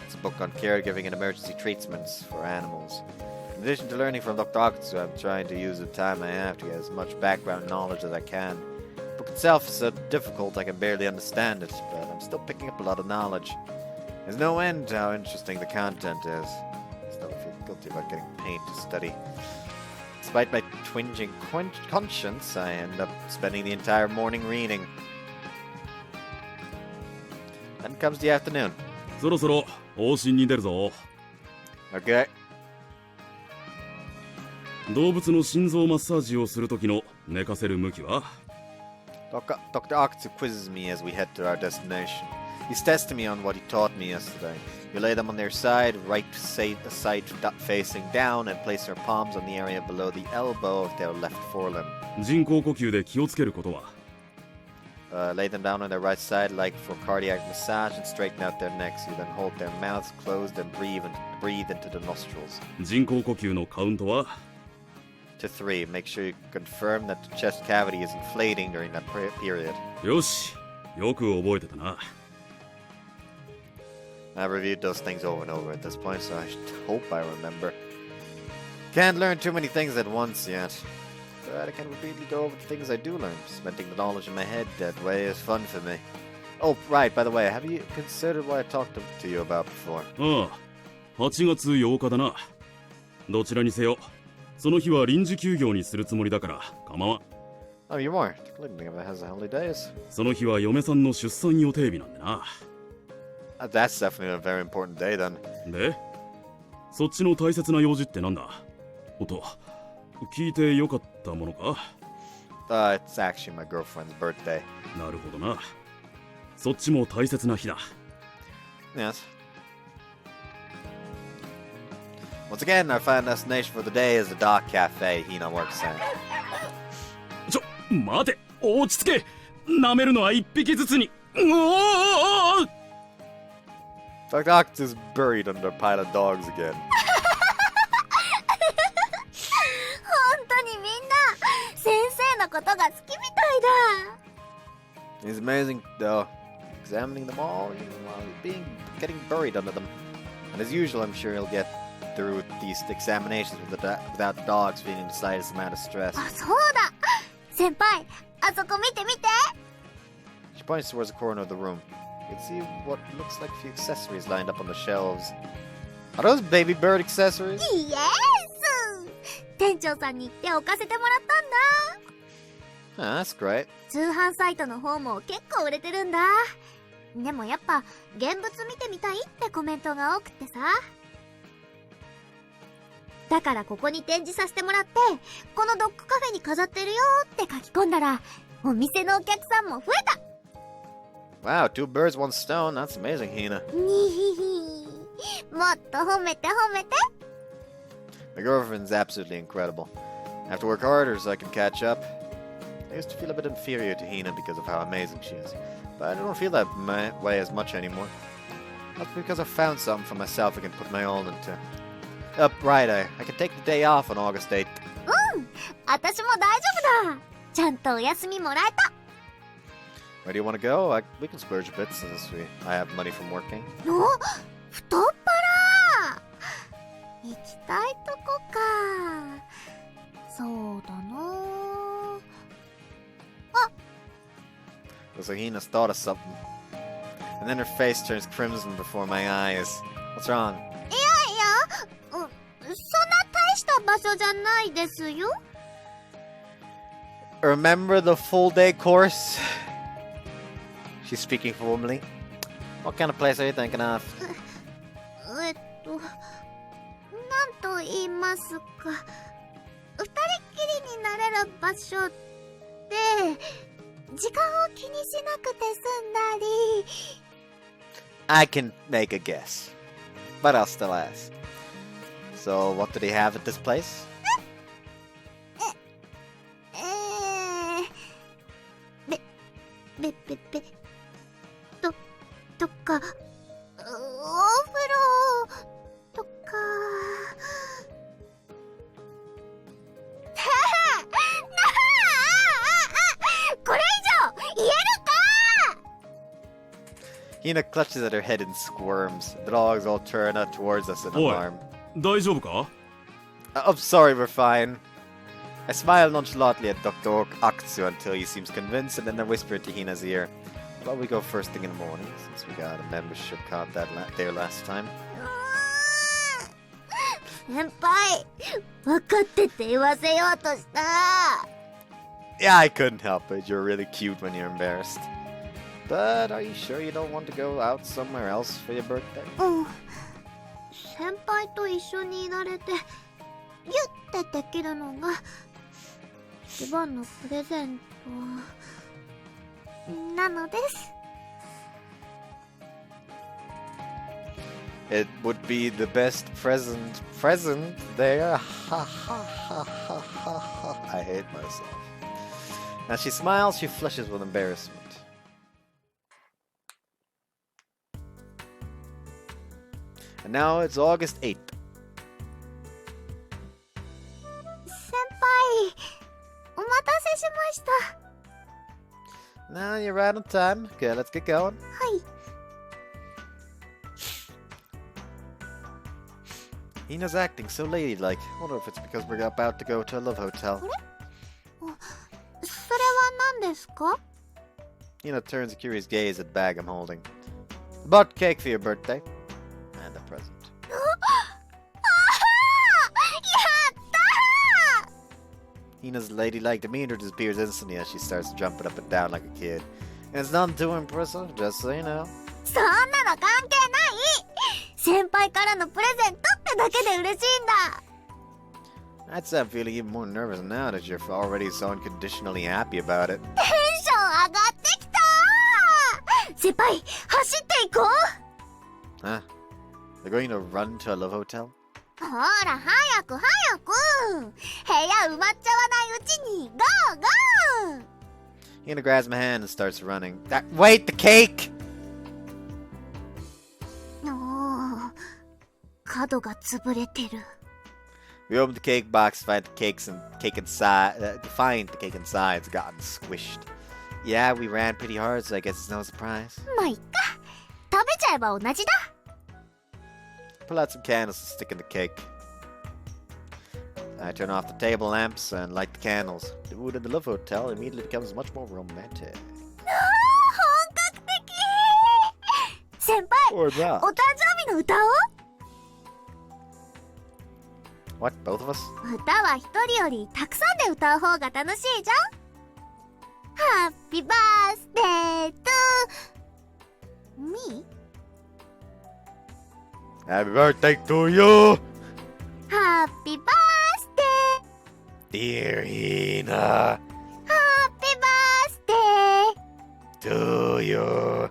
It's a book on caregiving and emergency treatments for animals. In addition to learning from Dr. Octo, I'm trying to use the time I have to get as much background knowledge as I can. The book itself is so difficult I can barely understand it, but I'm still picking up a lot of knowledge. There's no end to how interesting the content is. Still, I feel guilty about getting paid to study. Despite my twinging conscience, I end up spending the entire morning reading. Then comes the afternoon. そろそろ往診に出るぞ。 Okay. 動物の心臓マッサージをする時の寝かせる向きは Dr. Octu quizzes me as we head to our destination. He's testing me on what he taught me yesterday. You lay them on their side, right side facing down, and place their palms on the area below the elbow of their left forelimb. 人工呼吸で気をつけることは Lay them down on their right side like for cardiac massage and straighten out their necks. You then hold their mouths closed and breathe into the nostrils. 人工呼吸のカウントは To 3. Make sure you confirm that the chest cavity is inflating during that period. よし、よく覚えてたな。 I've reviewed those things over and over at this point, so I hope I remember. Can't learn too many things at once yet. But I can repeatedly go over the things I do learn. Cementing the knowledge in my head that way is fun for me. Oh, right, by the way, have you considered what I talked to you about before? ああ、8月8日だな。どちらにせよ、その日は臨時休業にするつもりだから構わん。 Oh, you weren't. Living has holiday days. その日は嫁さんの出産予定日なんでな。 That's definitely a very important day then. で、そっちの大切な用事ってなんだ？おっと、聞いてよかったものか？ It's actually my girlfriend's birthday. なるほどな。そっちも大切な日だ。 Yes. Once again, our final destination for the day is the Dock Cafe Hina works in. 待て、落ち着け。舐めるのは一匹ずつに。おお。 Dr. Octus is buried under a pile of dogs again. 本当にみんな先生のことが好きみたいだ。 He's amazing, though. Examining them all, while getting buried under them. And as usual, I'm sure he'll get through these examinations without dogs feeling the slightest amount of stress. あ、そうだ。先輩、あそこ見て見て。 She points towards the corner of the room. You can see what looks like a few accessories lined up on the shelves. Are those baby bird accessories? イエス。店長さんに言って置かせてもらったんだ。 Ah, that's great. 通販サイトの方も結構売れてるんだ。でもやっぱ現物見てみたいってコメントが多くってさ。だからここに展示させてもらって、このドッグカフェに飾ってるよって書き込んだら、お店のお客さんも増えた。 Wow, 2 birds, 1 stone. That's amazing, Hina. にひひ。もっと褒めて褒めて。 My girlfriend's absolutely incredible. I have to work harder so I can catch up. I used to feel a bit inferior to Hina because of how amazing she is, but I don't feel that way as much anymore. That's because I found something for myself I can put my all into. Right, I can take the day off on August 8th. うん、私も大丈夫だ。ちゃんとお休みもらえた。 Where do you want to go? We can splurge a bit since I have money from working. お、太っ腹。行きたいとこか。そうだな。 Looks like Hina's thought of something. And then her face turns crimson before my eyes. What's wrong? いや、そんな大した場所じゃないですよ。 Remember the full day course? She's speaking formally. What kind of place are you thinking of? なんと言いますか。二人っきりになれる場所って、時間を気にしなくて済んだり。I can make a guess, but I'll still ask. So, what do they have at this place? とか、お風呂とか。これ以上言えるか。 Hina clutches at her head and squirms. The dogs all turn towards us in Oi. alarm. 大丈夫か？ I'm sorry, we're fine. I smile nonchalantly at Dr. Aktsu until he seems convinced, and then I whisper to Hina's ear, "How about we go first thing in the morning, since we got a membership card there last time?" 先輩、分かってって言わせようとした。Yeah, I couldn't help it. You're really cute when you're embarrassed. But are you sure you don't want to go out somewhere else for your birthday? うん。先輩と一緒にいられて、ギュッてできるのが一番のプレゼントなのです。It would be the best present there. Ha ha ha ha ha ha. I hate myself. As she smiles, she flushes with embarrassment. And now it's August 8th. 先輩、お待たせしました。 Now you're right on time. Okay, let's get going. はい。Hina's acting so ladylike. I wonder if it's because we're about to go to a love hotel. それは何ですか？ Hina turns a curious gaze at the bag I'm holding. Bought cake for your birthday. And a present. やったー！ Hina's ladylike demeanor disappears instantly as she starts jumping up and down like a kid. And it's not too impressive, just so you know. そんなの関係ない！先輩からのプレゼントってだけで嬉しいんだ。 I'd say I'm feeling even more nervous now that you're already so unconditionally happy about it. テンション上がってきたー！先輩、走っていこう！ Huh? They're going to run to a love hotel? ほら、早く早く！部屋埋まっちゃわないうちに、ゴーゴー！ Hina grabs my hand and starts running. Wait, the cake! 角が潰れてる。 We open the cake box, find the cake inside. Find the cake inside's gotten squished. Yeah, we ran pretty hard, so I guess it's no surprise. まあいっか。食べちゃえば同じだ。 Pull out some candles to stick in the cake. I turn off the table lamps and light the candles. The mood in the love hotel immediately becomes much more romantic. 本格的！先輩、 Or that. お誕生日の歌を？ What? Both of us? 歌は一人よりたくさんで歌う方が楽しいじゃん。Happy birthday to me? Happy birthday to you! Happy birthday! Dear Hina! Happy birthday! To you!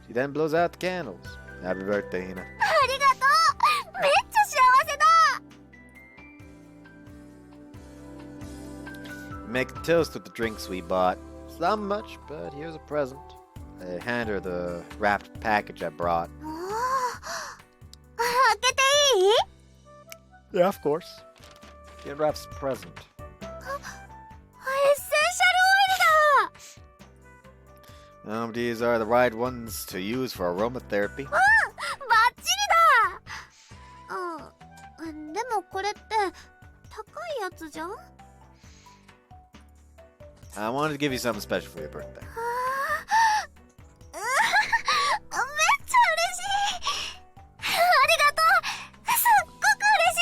She then blows out the candles. Happy birthday, Hina. ありがとう！めっちゃ幸せだ！ Make a toast with the drinks we bought. It's not much, but here's a present. I hand her the wrapped package I brought. 開けていい？ Yeah, of course. She unwraps the present. エッセンシャルオイルだ！ These are the right ones to use for aromatherapy. バッチリだ！でもこれって高いやつじゃん？ I wanted to give you something special for your birthday. めっちゃ嬉しい！ありがとう！すっごく嬉し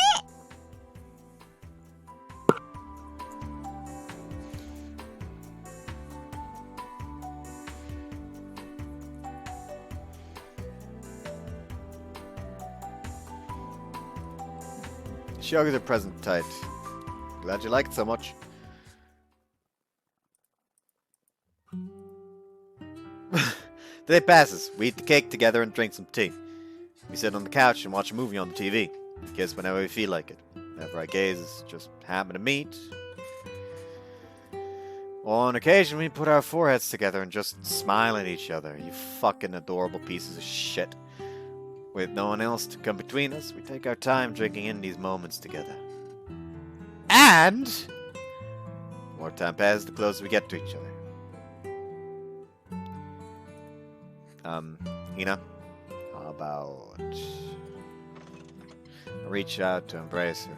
い！ She hugs her present tight. Glad you like it so much. The day passes. We eat the cake together and drink some tea. We sit on the couch and watch a movie on the TV. Kiss whenever we feel like it. Whenever our gazes just happen to meet. On occasion, we put our foreheads together and just smile at each other. You fucking adorable pieces of shit. With no one else to come between us, we take our time drinking in these moments together. And the more time passes, the closer we get to each other. Hina, how about I reach out to embrace her.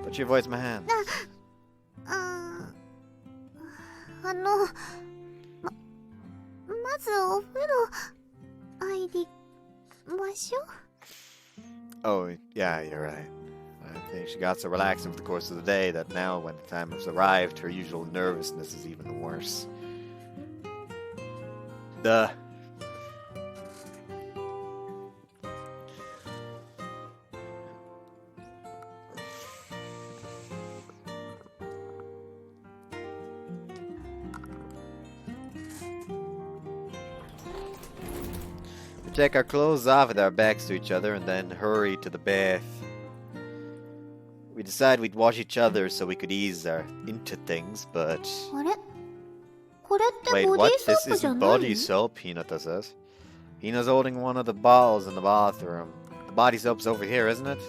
But she avoids my hand. まずお風呂入りましょう。 Oh, yeah, you're right. I think she got so relaxed over the course of the day that now, when the time has arrived, her usual nervousness is even worse. Duh. We take our clothes off with our backs to each other and then hurry to the bath. We decide we'd wash each other so we could ease our into things, but... あれこれって Wait, ボディ what? ーソ This ープじゃ isn't ない body soap, Hinata says. Hina's holding one of the bottles in the bathroom. The body soap's over here, isn't it?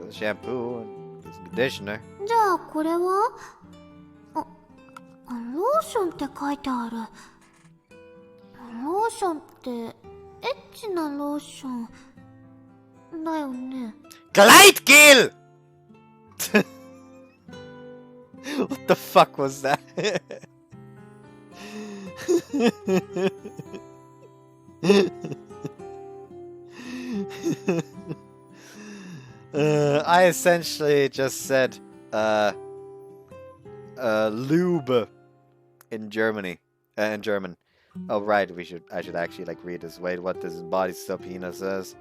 The shampoo and some conditioner. じゃあこれはローションって書いてある。ローションってエッチなローションだよね。 Gleitgel! What the fuck was that? I essentially just said lube in German. Oh right, I should actually like read this. Wait, what does body soap Hina says?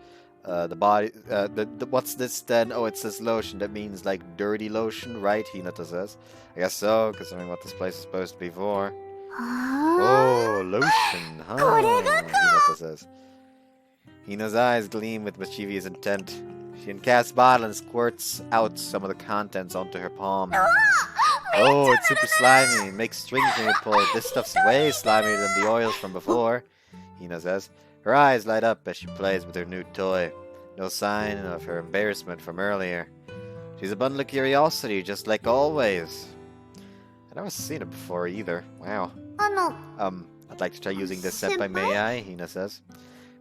What's this then? Oh, it says lotion. That means like dirty lotion, right? Hinata says. I guess so, considering what this place is supposed to be for. は Oh, lotion, huh? Hinata says. Hina's eyes gleam with mischievous intent. She uncaps bottle and squirts out some of the contents onto her palm. Oh, it's super slimy. Makes strings when you pull it. This stuff's way slimier than the oils from before, Hina says. Her eyes light up as she plays with her new toy. No sign of her embarrassment from earlier. She's a bundle of curiosity, just like always. I've never seen it before either. Wow. い I'd like to try using this senpai, may I? Hina says.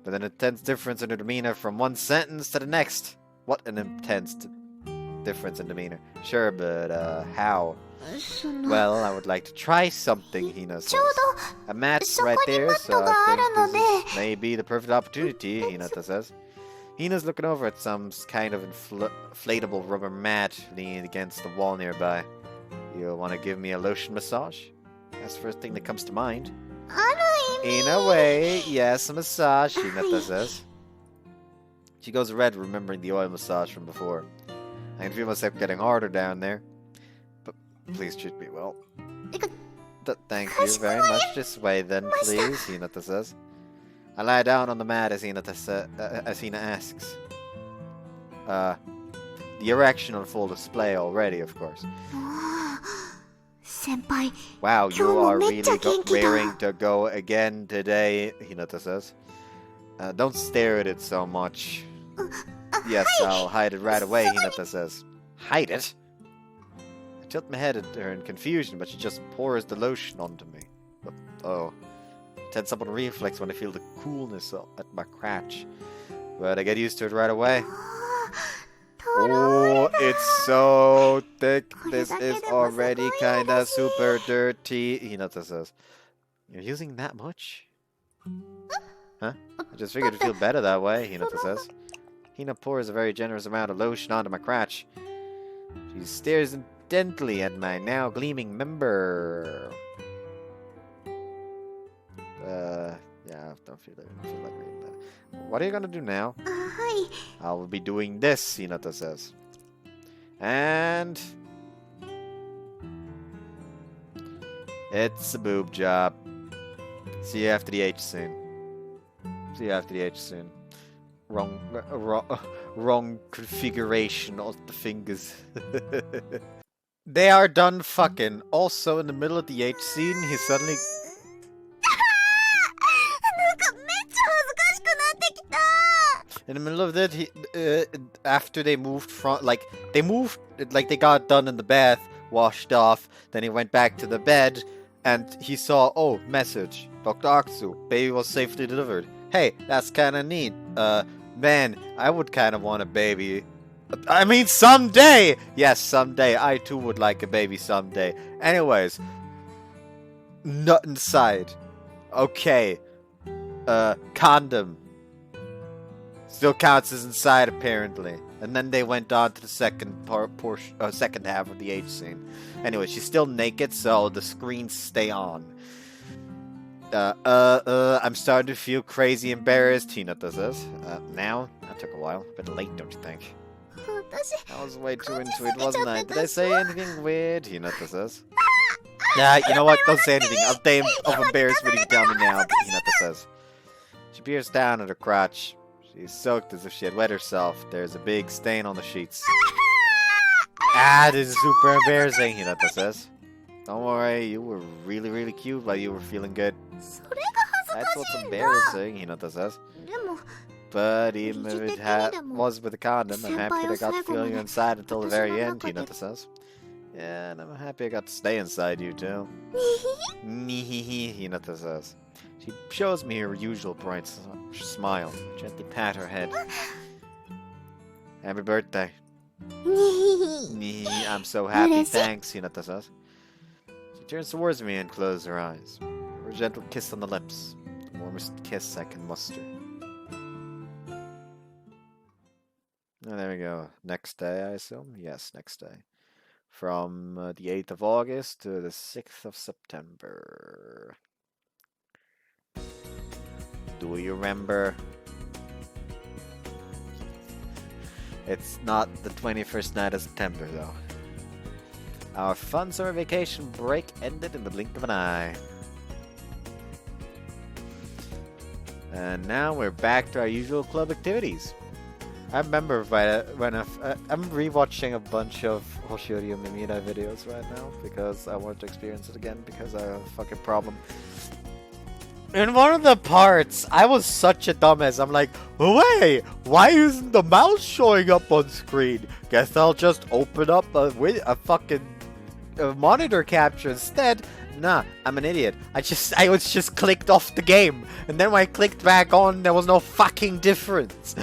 With an intense difference in her demeanor from one sentence to the next. What an intense difference in demeanor. Sure, but how? その Well, I would like to try something, Hina ちょ says. う A mat's そこ right に there, マッ so トが I ある think ので this may be the perfect opportunity, Hinata says. Hina's looking over at some kind of inflatable rubber mat leaning against the wall nearby. You want to give me a lotion massage? That's the first thing that comes to mind. ある意 In a way, yes, a massage, Hinata says. She goes red, remembering the oil massage from before. I can feel myself getting harder down there. But please treat me well. Thank you very much. This way then, please, Hinata says. I lie down on the mat as Hina asks. The erection on full display already, of course. 先輩 Wow, you are really 今日もめっちゃ元気だ。 raring to go again today, Hinata says. Don't stare at it so much. Yes, I'll hide it right away, Hinata says. Hide it? I tilt my head at her in confusion, but she just pours the lotion onto me. Oh. Tense up on reflex when I feel the coolness at my crotch. But I get used to it right away. Oh, it's so thick. This is already kinda super dirty, Hinata says. You're using that much? Huh? I just figured it'd feel better that way, Hinata says. Hina pours a very generous amount of lotion onto my crotch. She stares intently at my now gleaming member. Yeah, I don't feel like reading that. What are you gonna do now? はい I will be doing this, Hinata says. And... it's a boob job. See you after the H scene. See you after the H scene. Wrong configuration of the fingers. They are done fucking. Also, in the middle of the H scene, he suddenly... なんかめっちゃ恥ずかしくなってきた In the middle of that, after they moved from, they got done in the bath, washed off, then he went back to the bed, and he saw, oh, message, Dr. Aksu, baby was safely delivered. Hey, that's kinda neat. Man, I would kinda want a baby I mean, someday! Yes, someday. I too would like a baby someday. Anyways. Nut inside. Okay. Condom. Still counts as inside, apparently. And then they went on to the second second half of the age scene. Anyway, she's still naked, so the screens stay on. I'm starting to feel crazy embarrassed, Hinata says. Now? That took a while. A bit late, don't you think? 私 I was way too into it, wasn't I? Did I say anything weird? Hinata says. Nah, you know what? Don't say anything. I'll damn of embarrassed when you tell me now, Hinata says. She peers down at her crotch. She's soaked as if she had wet herself. There's a big stain on the sheets. This is super embarrassing, Hinata says. Don't worry, you were really, really cute while you were feeling good. それが恥ず That's か what's しいんだ embarrassing, Hinata says. でも But even if it was with a condom, I'm happy that I got to feel you inside until the very end, Hinata says. Yeah, and I'm happy I got to stay inside you too. Nihihi, Hinata says. She shows me her usual bright smile, gently pat her head. Happy birthday. Nihihi, I'm so happy, thanks, Hinata says. She turns towards me and closes her eyes. A gentle kiss on the lips, the warmest kiss I can muster. Oh, there we go. Next day, I assume? Yes, next day. From the 8th of August to the 6th of September. Do you remember? It's not the 21st night of September, though. Our fun summer vacation break ended in the blink of an eye. And now we're back to our usual club activities. I remember when I'm rewatching a bunch of Hoshiri and Mimina videos right now because I want to experience it again because I have a fucking problem. In one of the parts, I was such a dumbass. I'm like, wait, why isn't the mouse showing up on screen? Guess I'll just open up a fucking monitor capture instead. Nah, I'm an idiot. I was just clicked off the game, and then when I clicked back on, there was no fucking difference.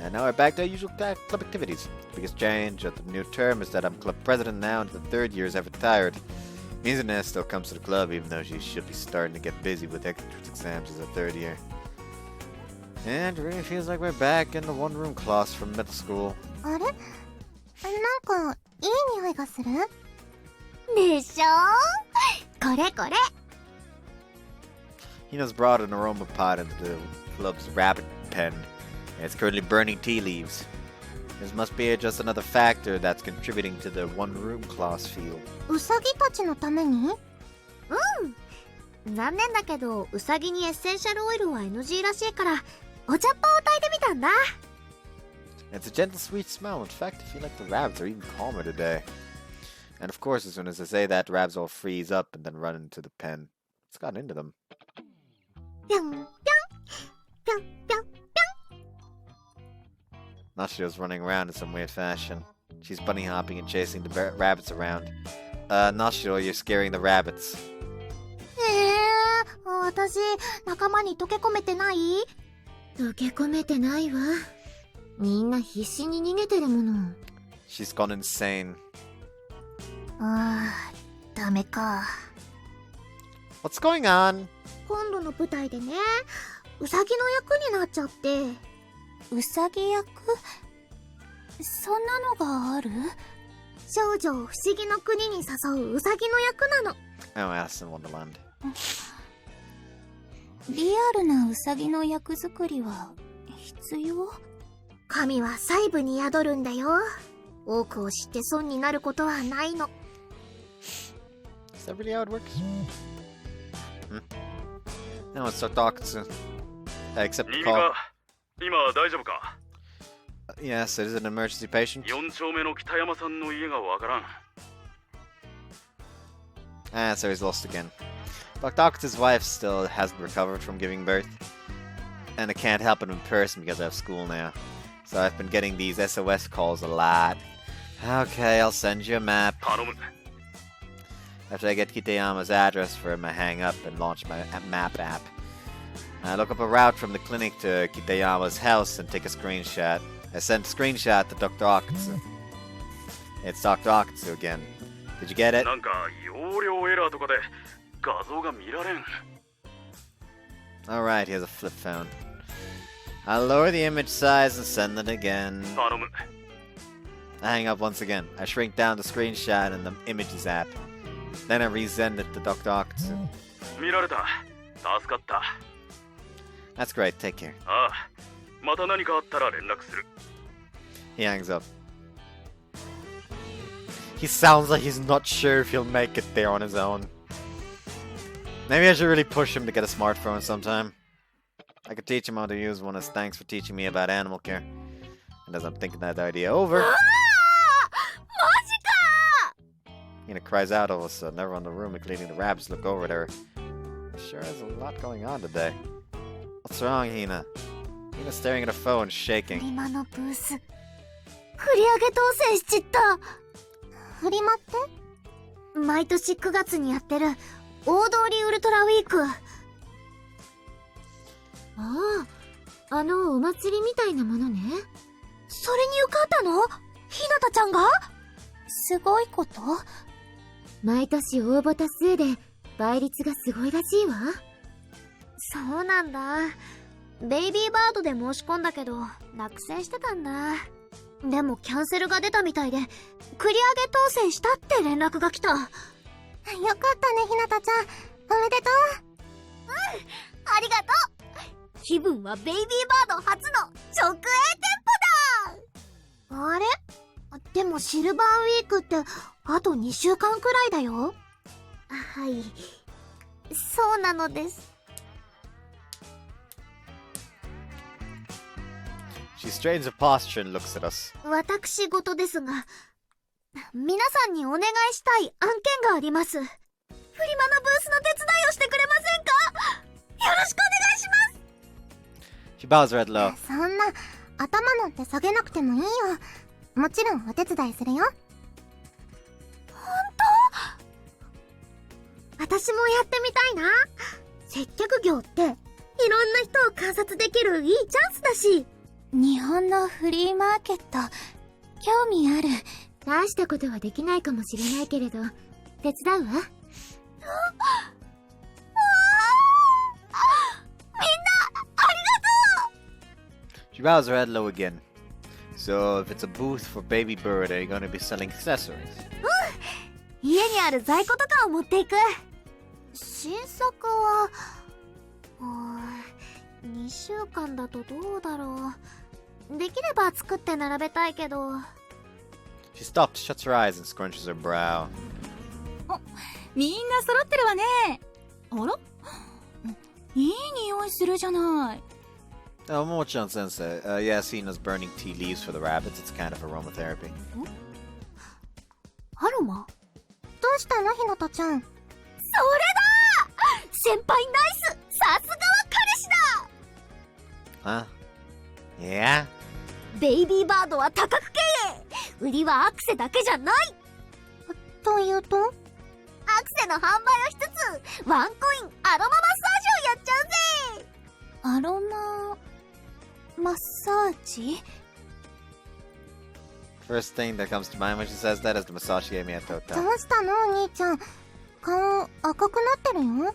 And now we're back to our usual club activities. The biggest change of the new term is that I'm club president now, and the third years have retired. Mizune still comes to the club, even though she should be starting to get busy with entrance exams as a third year. And it really feels like we're back in the one-room class from middle school. あれなんかいい匂いがするでしょこれこれ Hina's brought an aroma pot into the club's rabbit pen. It's currently burning tea leaves. This must be just another factor that's contributing to the one-room class feel. ウサギたちのために残念だけどウサギにエッセンシャルオイルは NG らしいからお茶っ葉を炊いてみたんだ It's a gentle, sweet smell. In fact, I feel like the rabbits are even calmer today. And of course, as soon as I say that, the rabbits all freeze up and then run into the pen. What's gotten into them? ぴょんぴょんぴょんぴょん Nashio's running around in some weird fashion. She's bunny hopping and chasing the rabbits around. Nashio, you're scaring the rabbits. 私仲間に溶け込めてない溶け込めてないわみんな必死に逃げてるもの She's gone insane. ダメか What's going on? 今度の舞台でねウサギの役になっちゃってウサギ役そんなのがある少女を不思議の国に誘うウサギの役なの Oh, Alice in Wonderland. リアルなウサギの役作りは必要神は細部に宿るんだよ多くを知って損になることはないの Is that really how it works? No, it's Sartakatsu. Except the call. 今大丈夫か Yes, it is an emergency patient. 4丁目の北山さんの家がわからん So he's lost again. Sartakatsu's wife still hasn't recovered from giving birth. And I can't help it in person because I have school now. So I've been getting these SOS calls a lot. Okay, I'll send you a map. 頼む After I get Kitayama's address for him, I hang up and launch my map app. Look up a route from the clinic to Kitayama's house and take a screenshot. I sent a screenshot to Dr. Akutsu. It's Dr. Akutsu again. Did you get it? なんか容量エラーとかで画像が見られん。 Alright, he has a flip phone. I'll lower the image size and send it again. 頼む。 I hang up once again. I shrink down the screenshot in the images app. Then I resend it to Dr. Akutsu. 見られた。助かった。 That's great, take care. ああ、また何かあったら連絡する。 He hangs up. He sounds like he's not sure if he'll make it there on his own. Maybe I should really push him to get a smartphone sometime. I could teach him how to use one as thanks for teaching me about animal care. And as I'm thinking that idea over, Hina cries out all of a sudden. Everyone in the room, including the rabbits, look over at her. Sure has a lot going on today. What's wrong, Hina? Hina's staring at her phone, shaking. フリマのブース。繰り上げ当選しちった。フリマって毎年9月にやってる大通りウルトラウィーク。ああ、あのお祭りみたいなものね。それに受かったの？ひなたちゃんが？すごいこと？毎年応募多数で倍率がすごいらしいわ。そうなんだ。ベイビーバードで申し込んだけど落選してたんだ。でもキャンセルが出たみたいで繰り上げ当選したって連絡が来た。よかったね、ひなたちゃん。おめでとう。ありがとう。気分はベイビーバード初の直営店舗だ。あれ？でもシルバーウィークってあと2週間くらいだよ。はい、そうなのです。She straightens her posture and looks at us. 私事ですが、皆さんにお願いしたい案件があります。フリマのブースの手伝いをしてくれませんか？よろしくお願いします。 She bows her head low. そんな頭なんて下げなくてもいいよ。もちろんお手伝いするよ。本当？私もやってみたいな。接客業っていろんな人を観察できるいいチャンスだし。日本のフリーマーケット興味ある。大したことはできないかもしれないけれど手伝うわ。みんなありがとう。 She bows her head low again. So, if it's a booth for baby bird, are you going to be selling accessories? 家にある在庫とかを持っていく。新作は2週間だとどうだろう。できれば作って並べたいけど。 She stops, shuts her eyes, and scrunches her brow. みんな揃ってるわね。あら？いい匂いするじゃない。 Oh, Mo-chan sensei. Yes, Hina's burning tea leaves for the rabbits. It's kind of aromatherapy. アロマ？どうしたの、ひなたちゃん。それだ！先輩ナイス！さすがは彼氏だ！ Huh? Yeah? ベイビーバードは多角経営。売りはアクセだけじゃない。というと？アクセの販売をしつつワンコインアロママッサージをやっちゃうぜ。アロママッサージ？ First thing that comes to mind when she says that is the massage she gave me at the ど hotel. うしたの、お兄ちゃん。顔赤くなってるよ。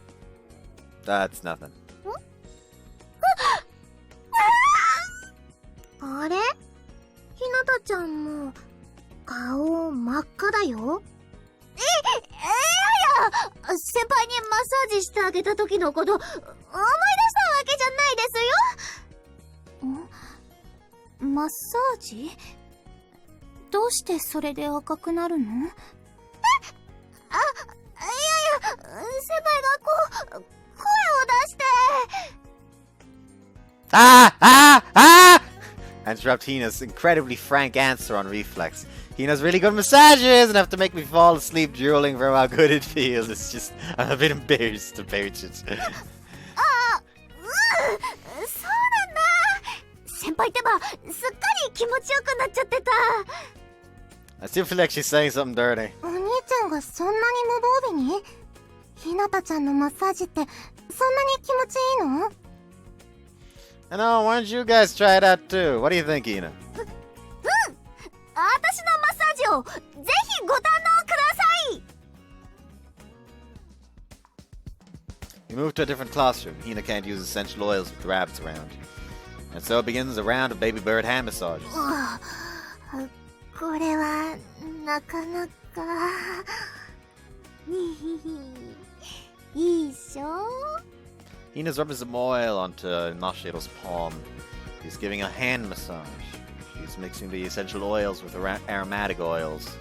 That's nothing. あれ？ひなたちゃんも顔真っ赤だよ。いやいや、先輩にマッサージしてあげた時のこと思い出したわけじゃないですよ。マッサージ？どうしてそれで赤くなるの？いやいや、先輩が声を出して。I interrupt Hina's incredibly frank answer on reflex. Hina's really good massages enough to make me fall asleep drooling from how good it feels. It's just, I'm a bit embarrassed to bear it. そうなんだ。先輩ってば、すっかり気持ちよくなっちゃってた。I still feel like she's saying something dirty. お兄ちゃんがそんなに無防備に？ひなたちゃんのマッサージってそんなに気持ちいいの？ I know, why don't you guys try it out too? What do you think, Ina? 私のマッサージをぜひご堪能ください。 We move to a different classroom. Hina can't use essential oils with the rabbits around. And so begins a round of baby bird hand massages. これはなかなかいいっしょ。 Hina's rubbing some oil onto Nashiro's palm. He's giving a hand massage. She's mixing the essential oils with aromatic oils.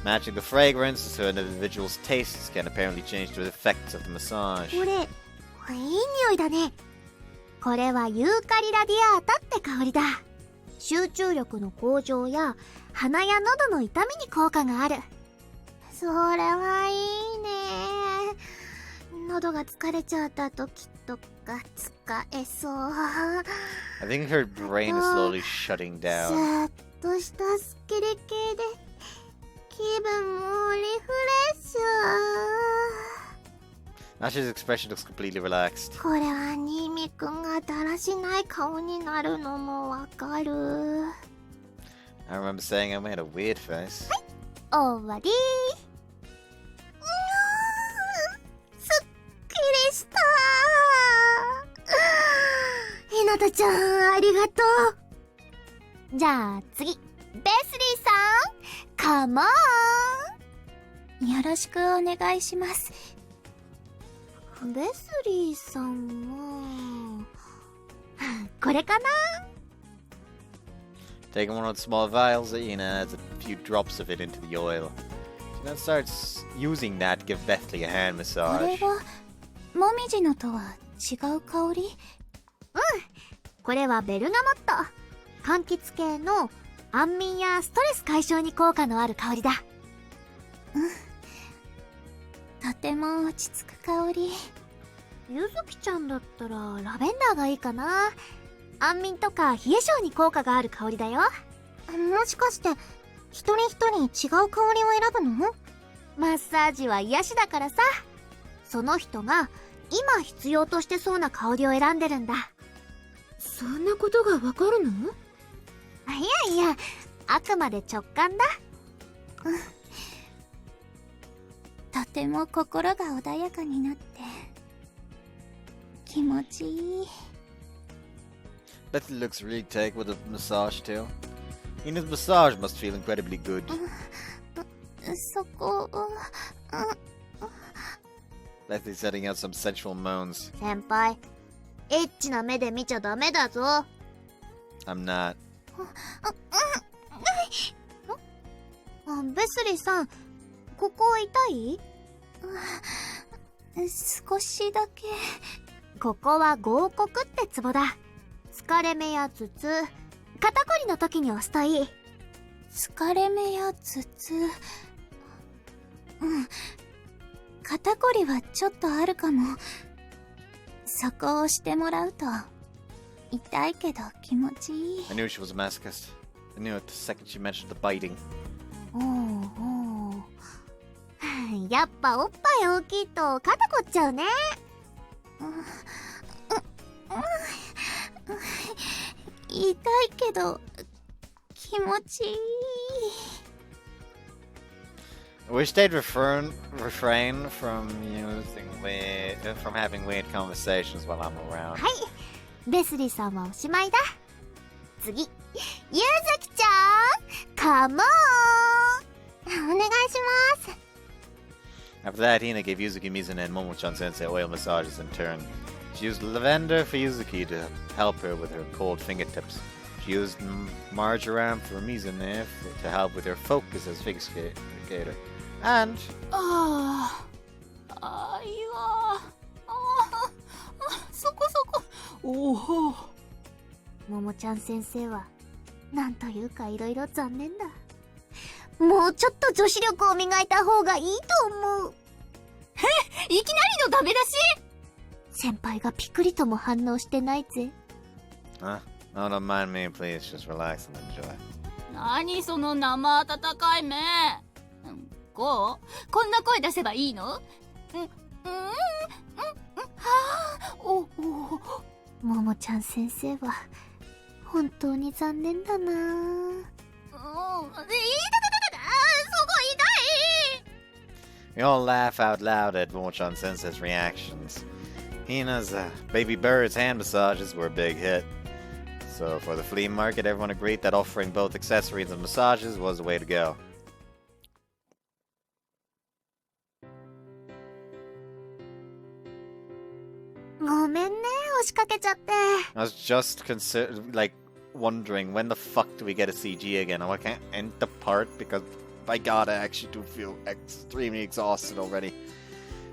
Matching the fragrance to an individual's tastes can apparently change the effects of the massage. これいい匂いだね。これはユーカリラディアータって香りだ。集中力の向上や鼻や喉の痛みに効果がある。それはいいね。喉が疲れちゃった時とか使えそう。 I think her brain is slowly shutting さ down. っとしたスッキリ系で気分もリフレッシュ。 Nashi's expression looks completely relaxed. これは新見くんがだらしない顔になるのもわかる。 I remember saying I made a weird face. 終わり。すっきりした。ひなたちゃんありがとう。じゃあ次、ベスリーさんカモン。よろしくお願いします。ベスリーさんはこれかな。 Taking one of the small vials, Ina adds a few drops of it into the oil. She then starts using that to give Bethany a hand これ massage. はもみじのとは違う香り。これはベルガモット。柑橘系の安眠やストレス解消に効果のある香りだ。とても落ち着く香り。ゆずきちゃんだったらラベンダーがいいかな。安眠とか冷え性に効果がある香りだよ。もしかして一人一人違う香りを選ぶの？マッサージは癒しだからさ。その人が今必要としてそうな香りを選んでるんだ。そんなことがわかるの？いやあくまで直感だ。とても心が穏やかになって気持ちいい。 Bethany looks really taken with the massage too. Ina's massage must feel incredibly good. そこ、Bethany's setting out some sensual moans. 先輩、エッチな目で見ちゃダメだぞ。 I'm not. ベスリーさん、ここ痛い？少しだけ。ここは合谷ってツボだ。疲れ目や頭痛、肩こりの時に押すといい。疲れ目や頭痛。肩こりはちょっとあるかも。そこを押してもらうと痛いけど気持ちいい。 I knew she was a masochist. I knew it the second she mentioned the biting. おうおう。やっぱおっぱい大きいと肩こっちゃうね。痛いけど気持ちいい。 I wish they'd refrain from from having weird conversations while I'm around. はい、ベスリーさんはおしまいだ。次、ゆずきちゃんカモン。お願いします。 After that, Hina gave Yuzuki Mizune and Momo-chan sensei oil massages in turn. She used lavender for Yuzuki to help her with her cold fingertips. She used marjoram for Mizune to help with her focus as figure skater. And そこそこ。おお。ももちゃん先生はなんというかいろいろ残念だ。もうちょっと女子力を磨いた方がいいと思う。いきなりのダメ出し？先輩がピクリとも反応してないぜ。huh? No, don't mind me, please. Just relax and enjoy. 何その生温かい目。こんな声出せばいいの？はあ、おお。ももちゃん先生は本当に残念だな。We all laugh out loud at Mochan Sensei's reactions. Hina's baby bird's hand massages were a big hit. So for the flea market, everyone agreed that offering both accessories and massages was the way to go. I was just wondering when the fuck do we get a CG again? I can't end the part because by God, I actually do feel extremely exhausted already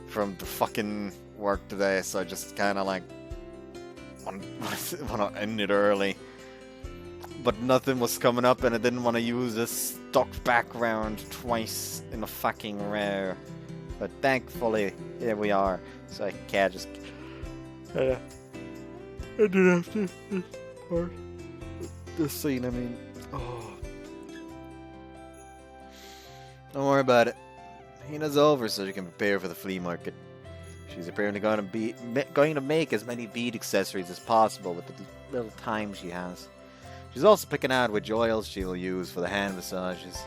from the fucking work today. So I just kind of like want to end it early. But nothing was coming up, and I didn't want to use a stock background twice in a fucking rare. But thankfully, here we are. So I can't just. I did have to this part. This scene, I mean. Oh. Don't worry about it. Hina's over, so she can prepare for the flea market. She's apparently going to make as many bead accessories as possible with the little time she has. She's also picking out which oils she'll use for the hand massages.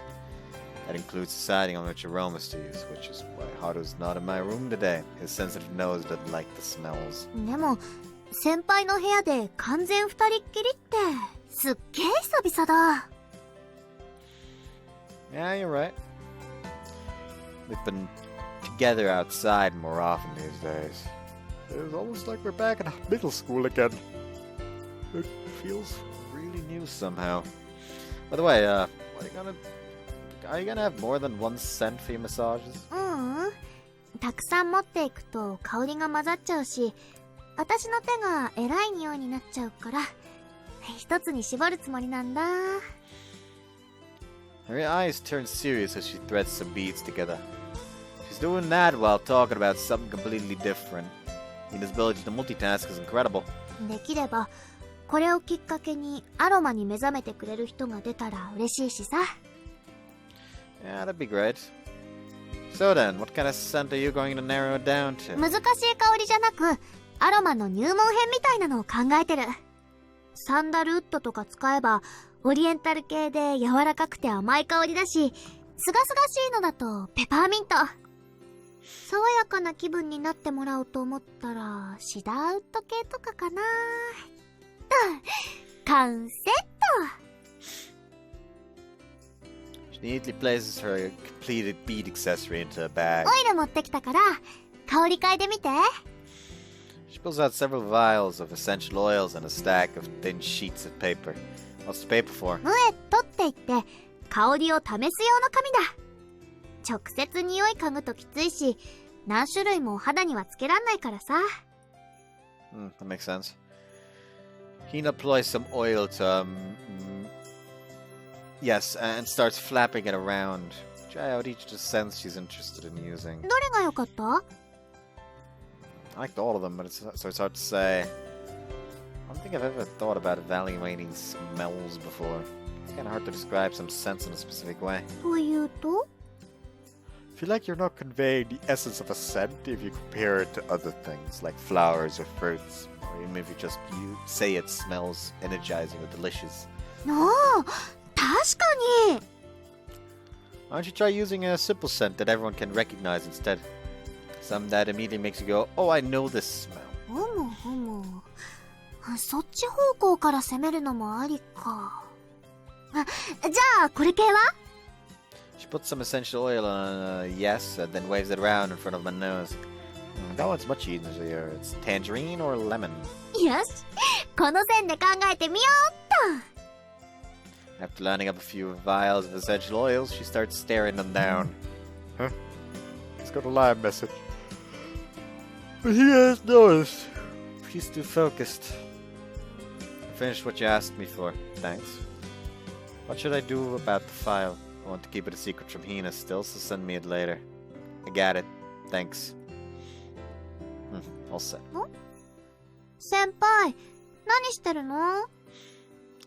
That includes deciding on which aromas to use, which is why Haru's not in my room today. His sensitive nose doesn't like the smells. でも先輩の部屋で完全二人っきりってすっげえ久々だ。Yeah, you're right. We've been together outside more often these days. It's almost like we're back in middle school again. It feels really new somehow. By the way, are you gonna have more than 1 cent for your massages? たくさん持っていくと香りが混ざっちゃうし、私の手がえらい匂いになっちゃうから、一つに絞るつもりなんだ。Her eyes turn serious as she threads some beads together. She's doing that while talking about something completely different. Hina's ability to multitask is incredible. できればこれをきっかけにアロマに目覚めてくれる人が出たら嬉しいしさ。Yeah, that'd be great. So then, what kind of scent are you going to narrow it down to? 難しい香りじゃなく、アロマの入門編みたいなのを考えてる。サンダルウッドとか使えば、オリエンタル系で柔らかくて甘い香りだし、すがすがしいのだとペパーミント。爽やかな気分になってもらおうと思ったら、シダーウッド系とかかな。完成っと。She neatly places her completed bead accessory into a bag. オイル持ってきたから、香り嗅いでみて。She pulls out several vials of essential oils and a stack of thin sheets of paper. What's the paper for? ムエットって言って、香りを試す用の紙だ。直接匂い嗅ぐときついし、何種類も肌にはつけらんないからさ。That makes sense. Hina applies some oil to, yes, and starts flapping it around. Try out each of the scents she's interested in using. どれが良かった？ I liked all of them, but it's hard to say. I don't think I've ever thought about evaluating smells before. It's kind of hard to describe some scents in a specific way. というと？ I feel like you're not conveying the essence of a scent if you compare it to other things, like flowers or fruits. Or even if you say it smells energizing or delicious. ああ、確かに。 Why don't you try using a simple scent that everyone can recognize instead? Some that immediately makes you go, oh, I know this smell. ふむふむ。そっち方向から攻めるのもありか。じゃあ、これ系は？ She puts some essential oil on yes, and then waves it around in front of my nose. That one's much easier. It's tangerine or lemon. よし、この線で考えてみようっと。 After lining up a few vials of essential oils, she starts staring them down. Huh? It's got a live message. But he has noticed. She's too focused. I finished what you asked me for. Thanks. What should I do about the file? I want to keep it a secret from Hina still, so send me it later. I got it. Thanks. All set. 先輩、何してるの？ I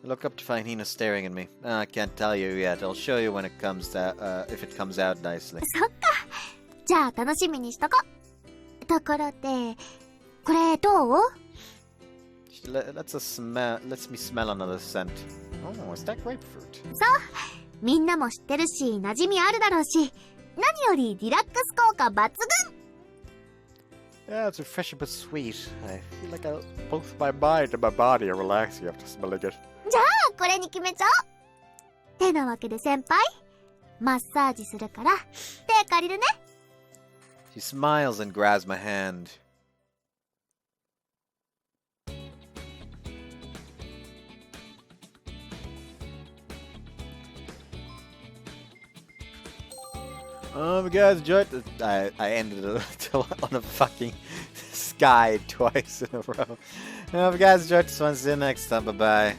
look up to find Hina staring at me. I can't tell you yet. I'll show you when it comes out, if it comes out nicely. そっか。じゃあ楽しみにしとこ。ところで、これどう？ She Let's me smell another scent. Oh, is that grapefruit? みんなも知ってるし、馴染みあるだろうし、何よりリラックス効果抜群。 Yeah, it's refreshing but sweet. I feel like both my mind and my body are relaxing after smelling it. じゃあ、これに決めちゃおう。てなわけで先輩、マッサージするから、手借りるね。She smiles and grabs my hand. You guys enjoyed it. I ended it on a fucking sky twice in a row. If you guys enjoyed this one, see you next time. Bye bye.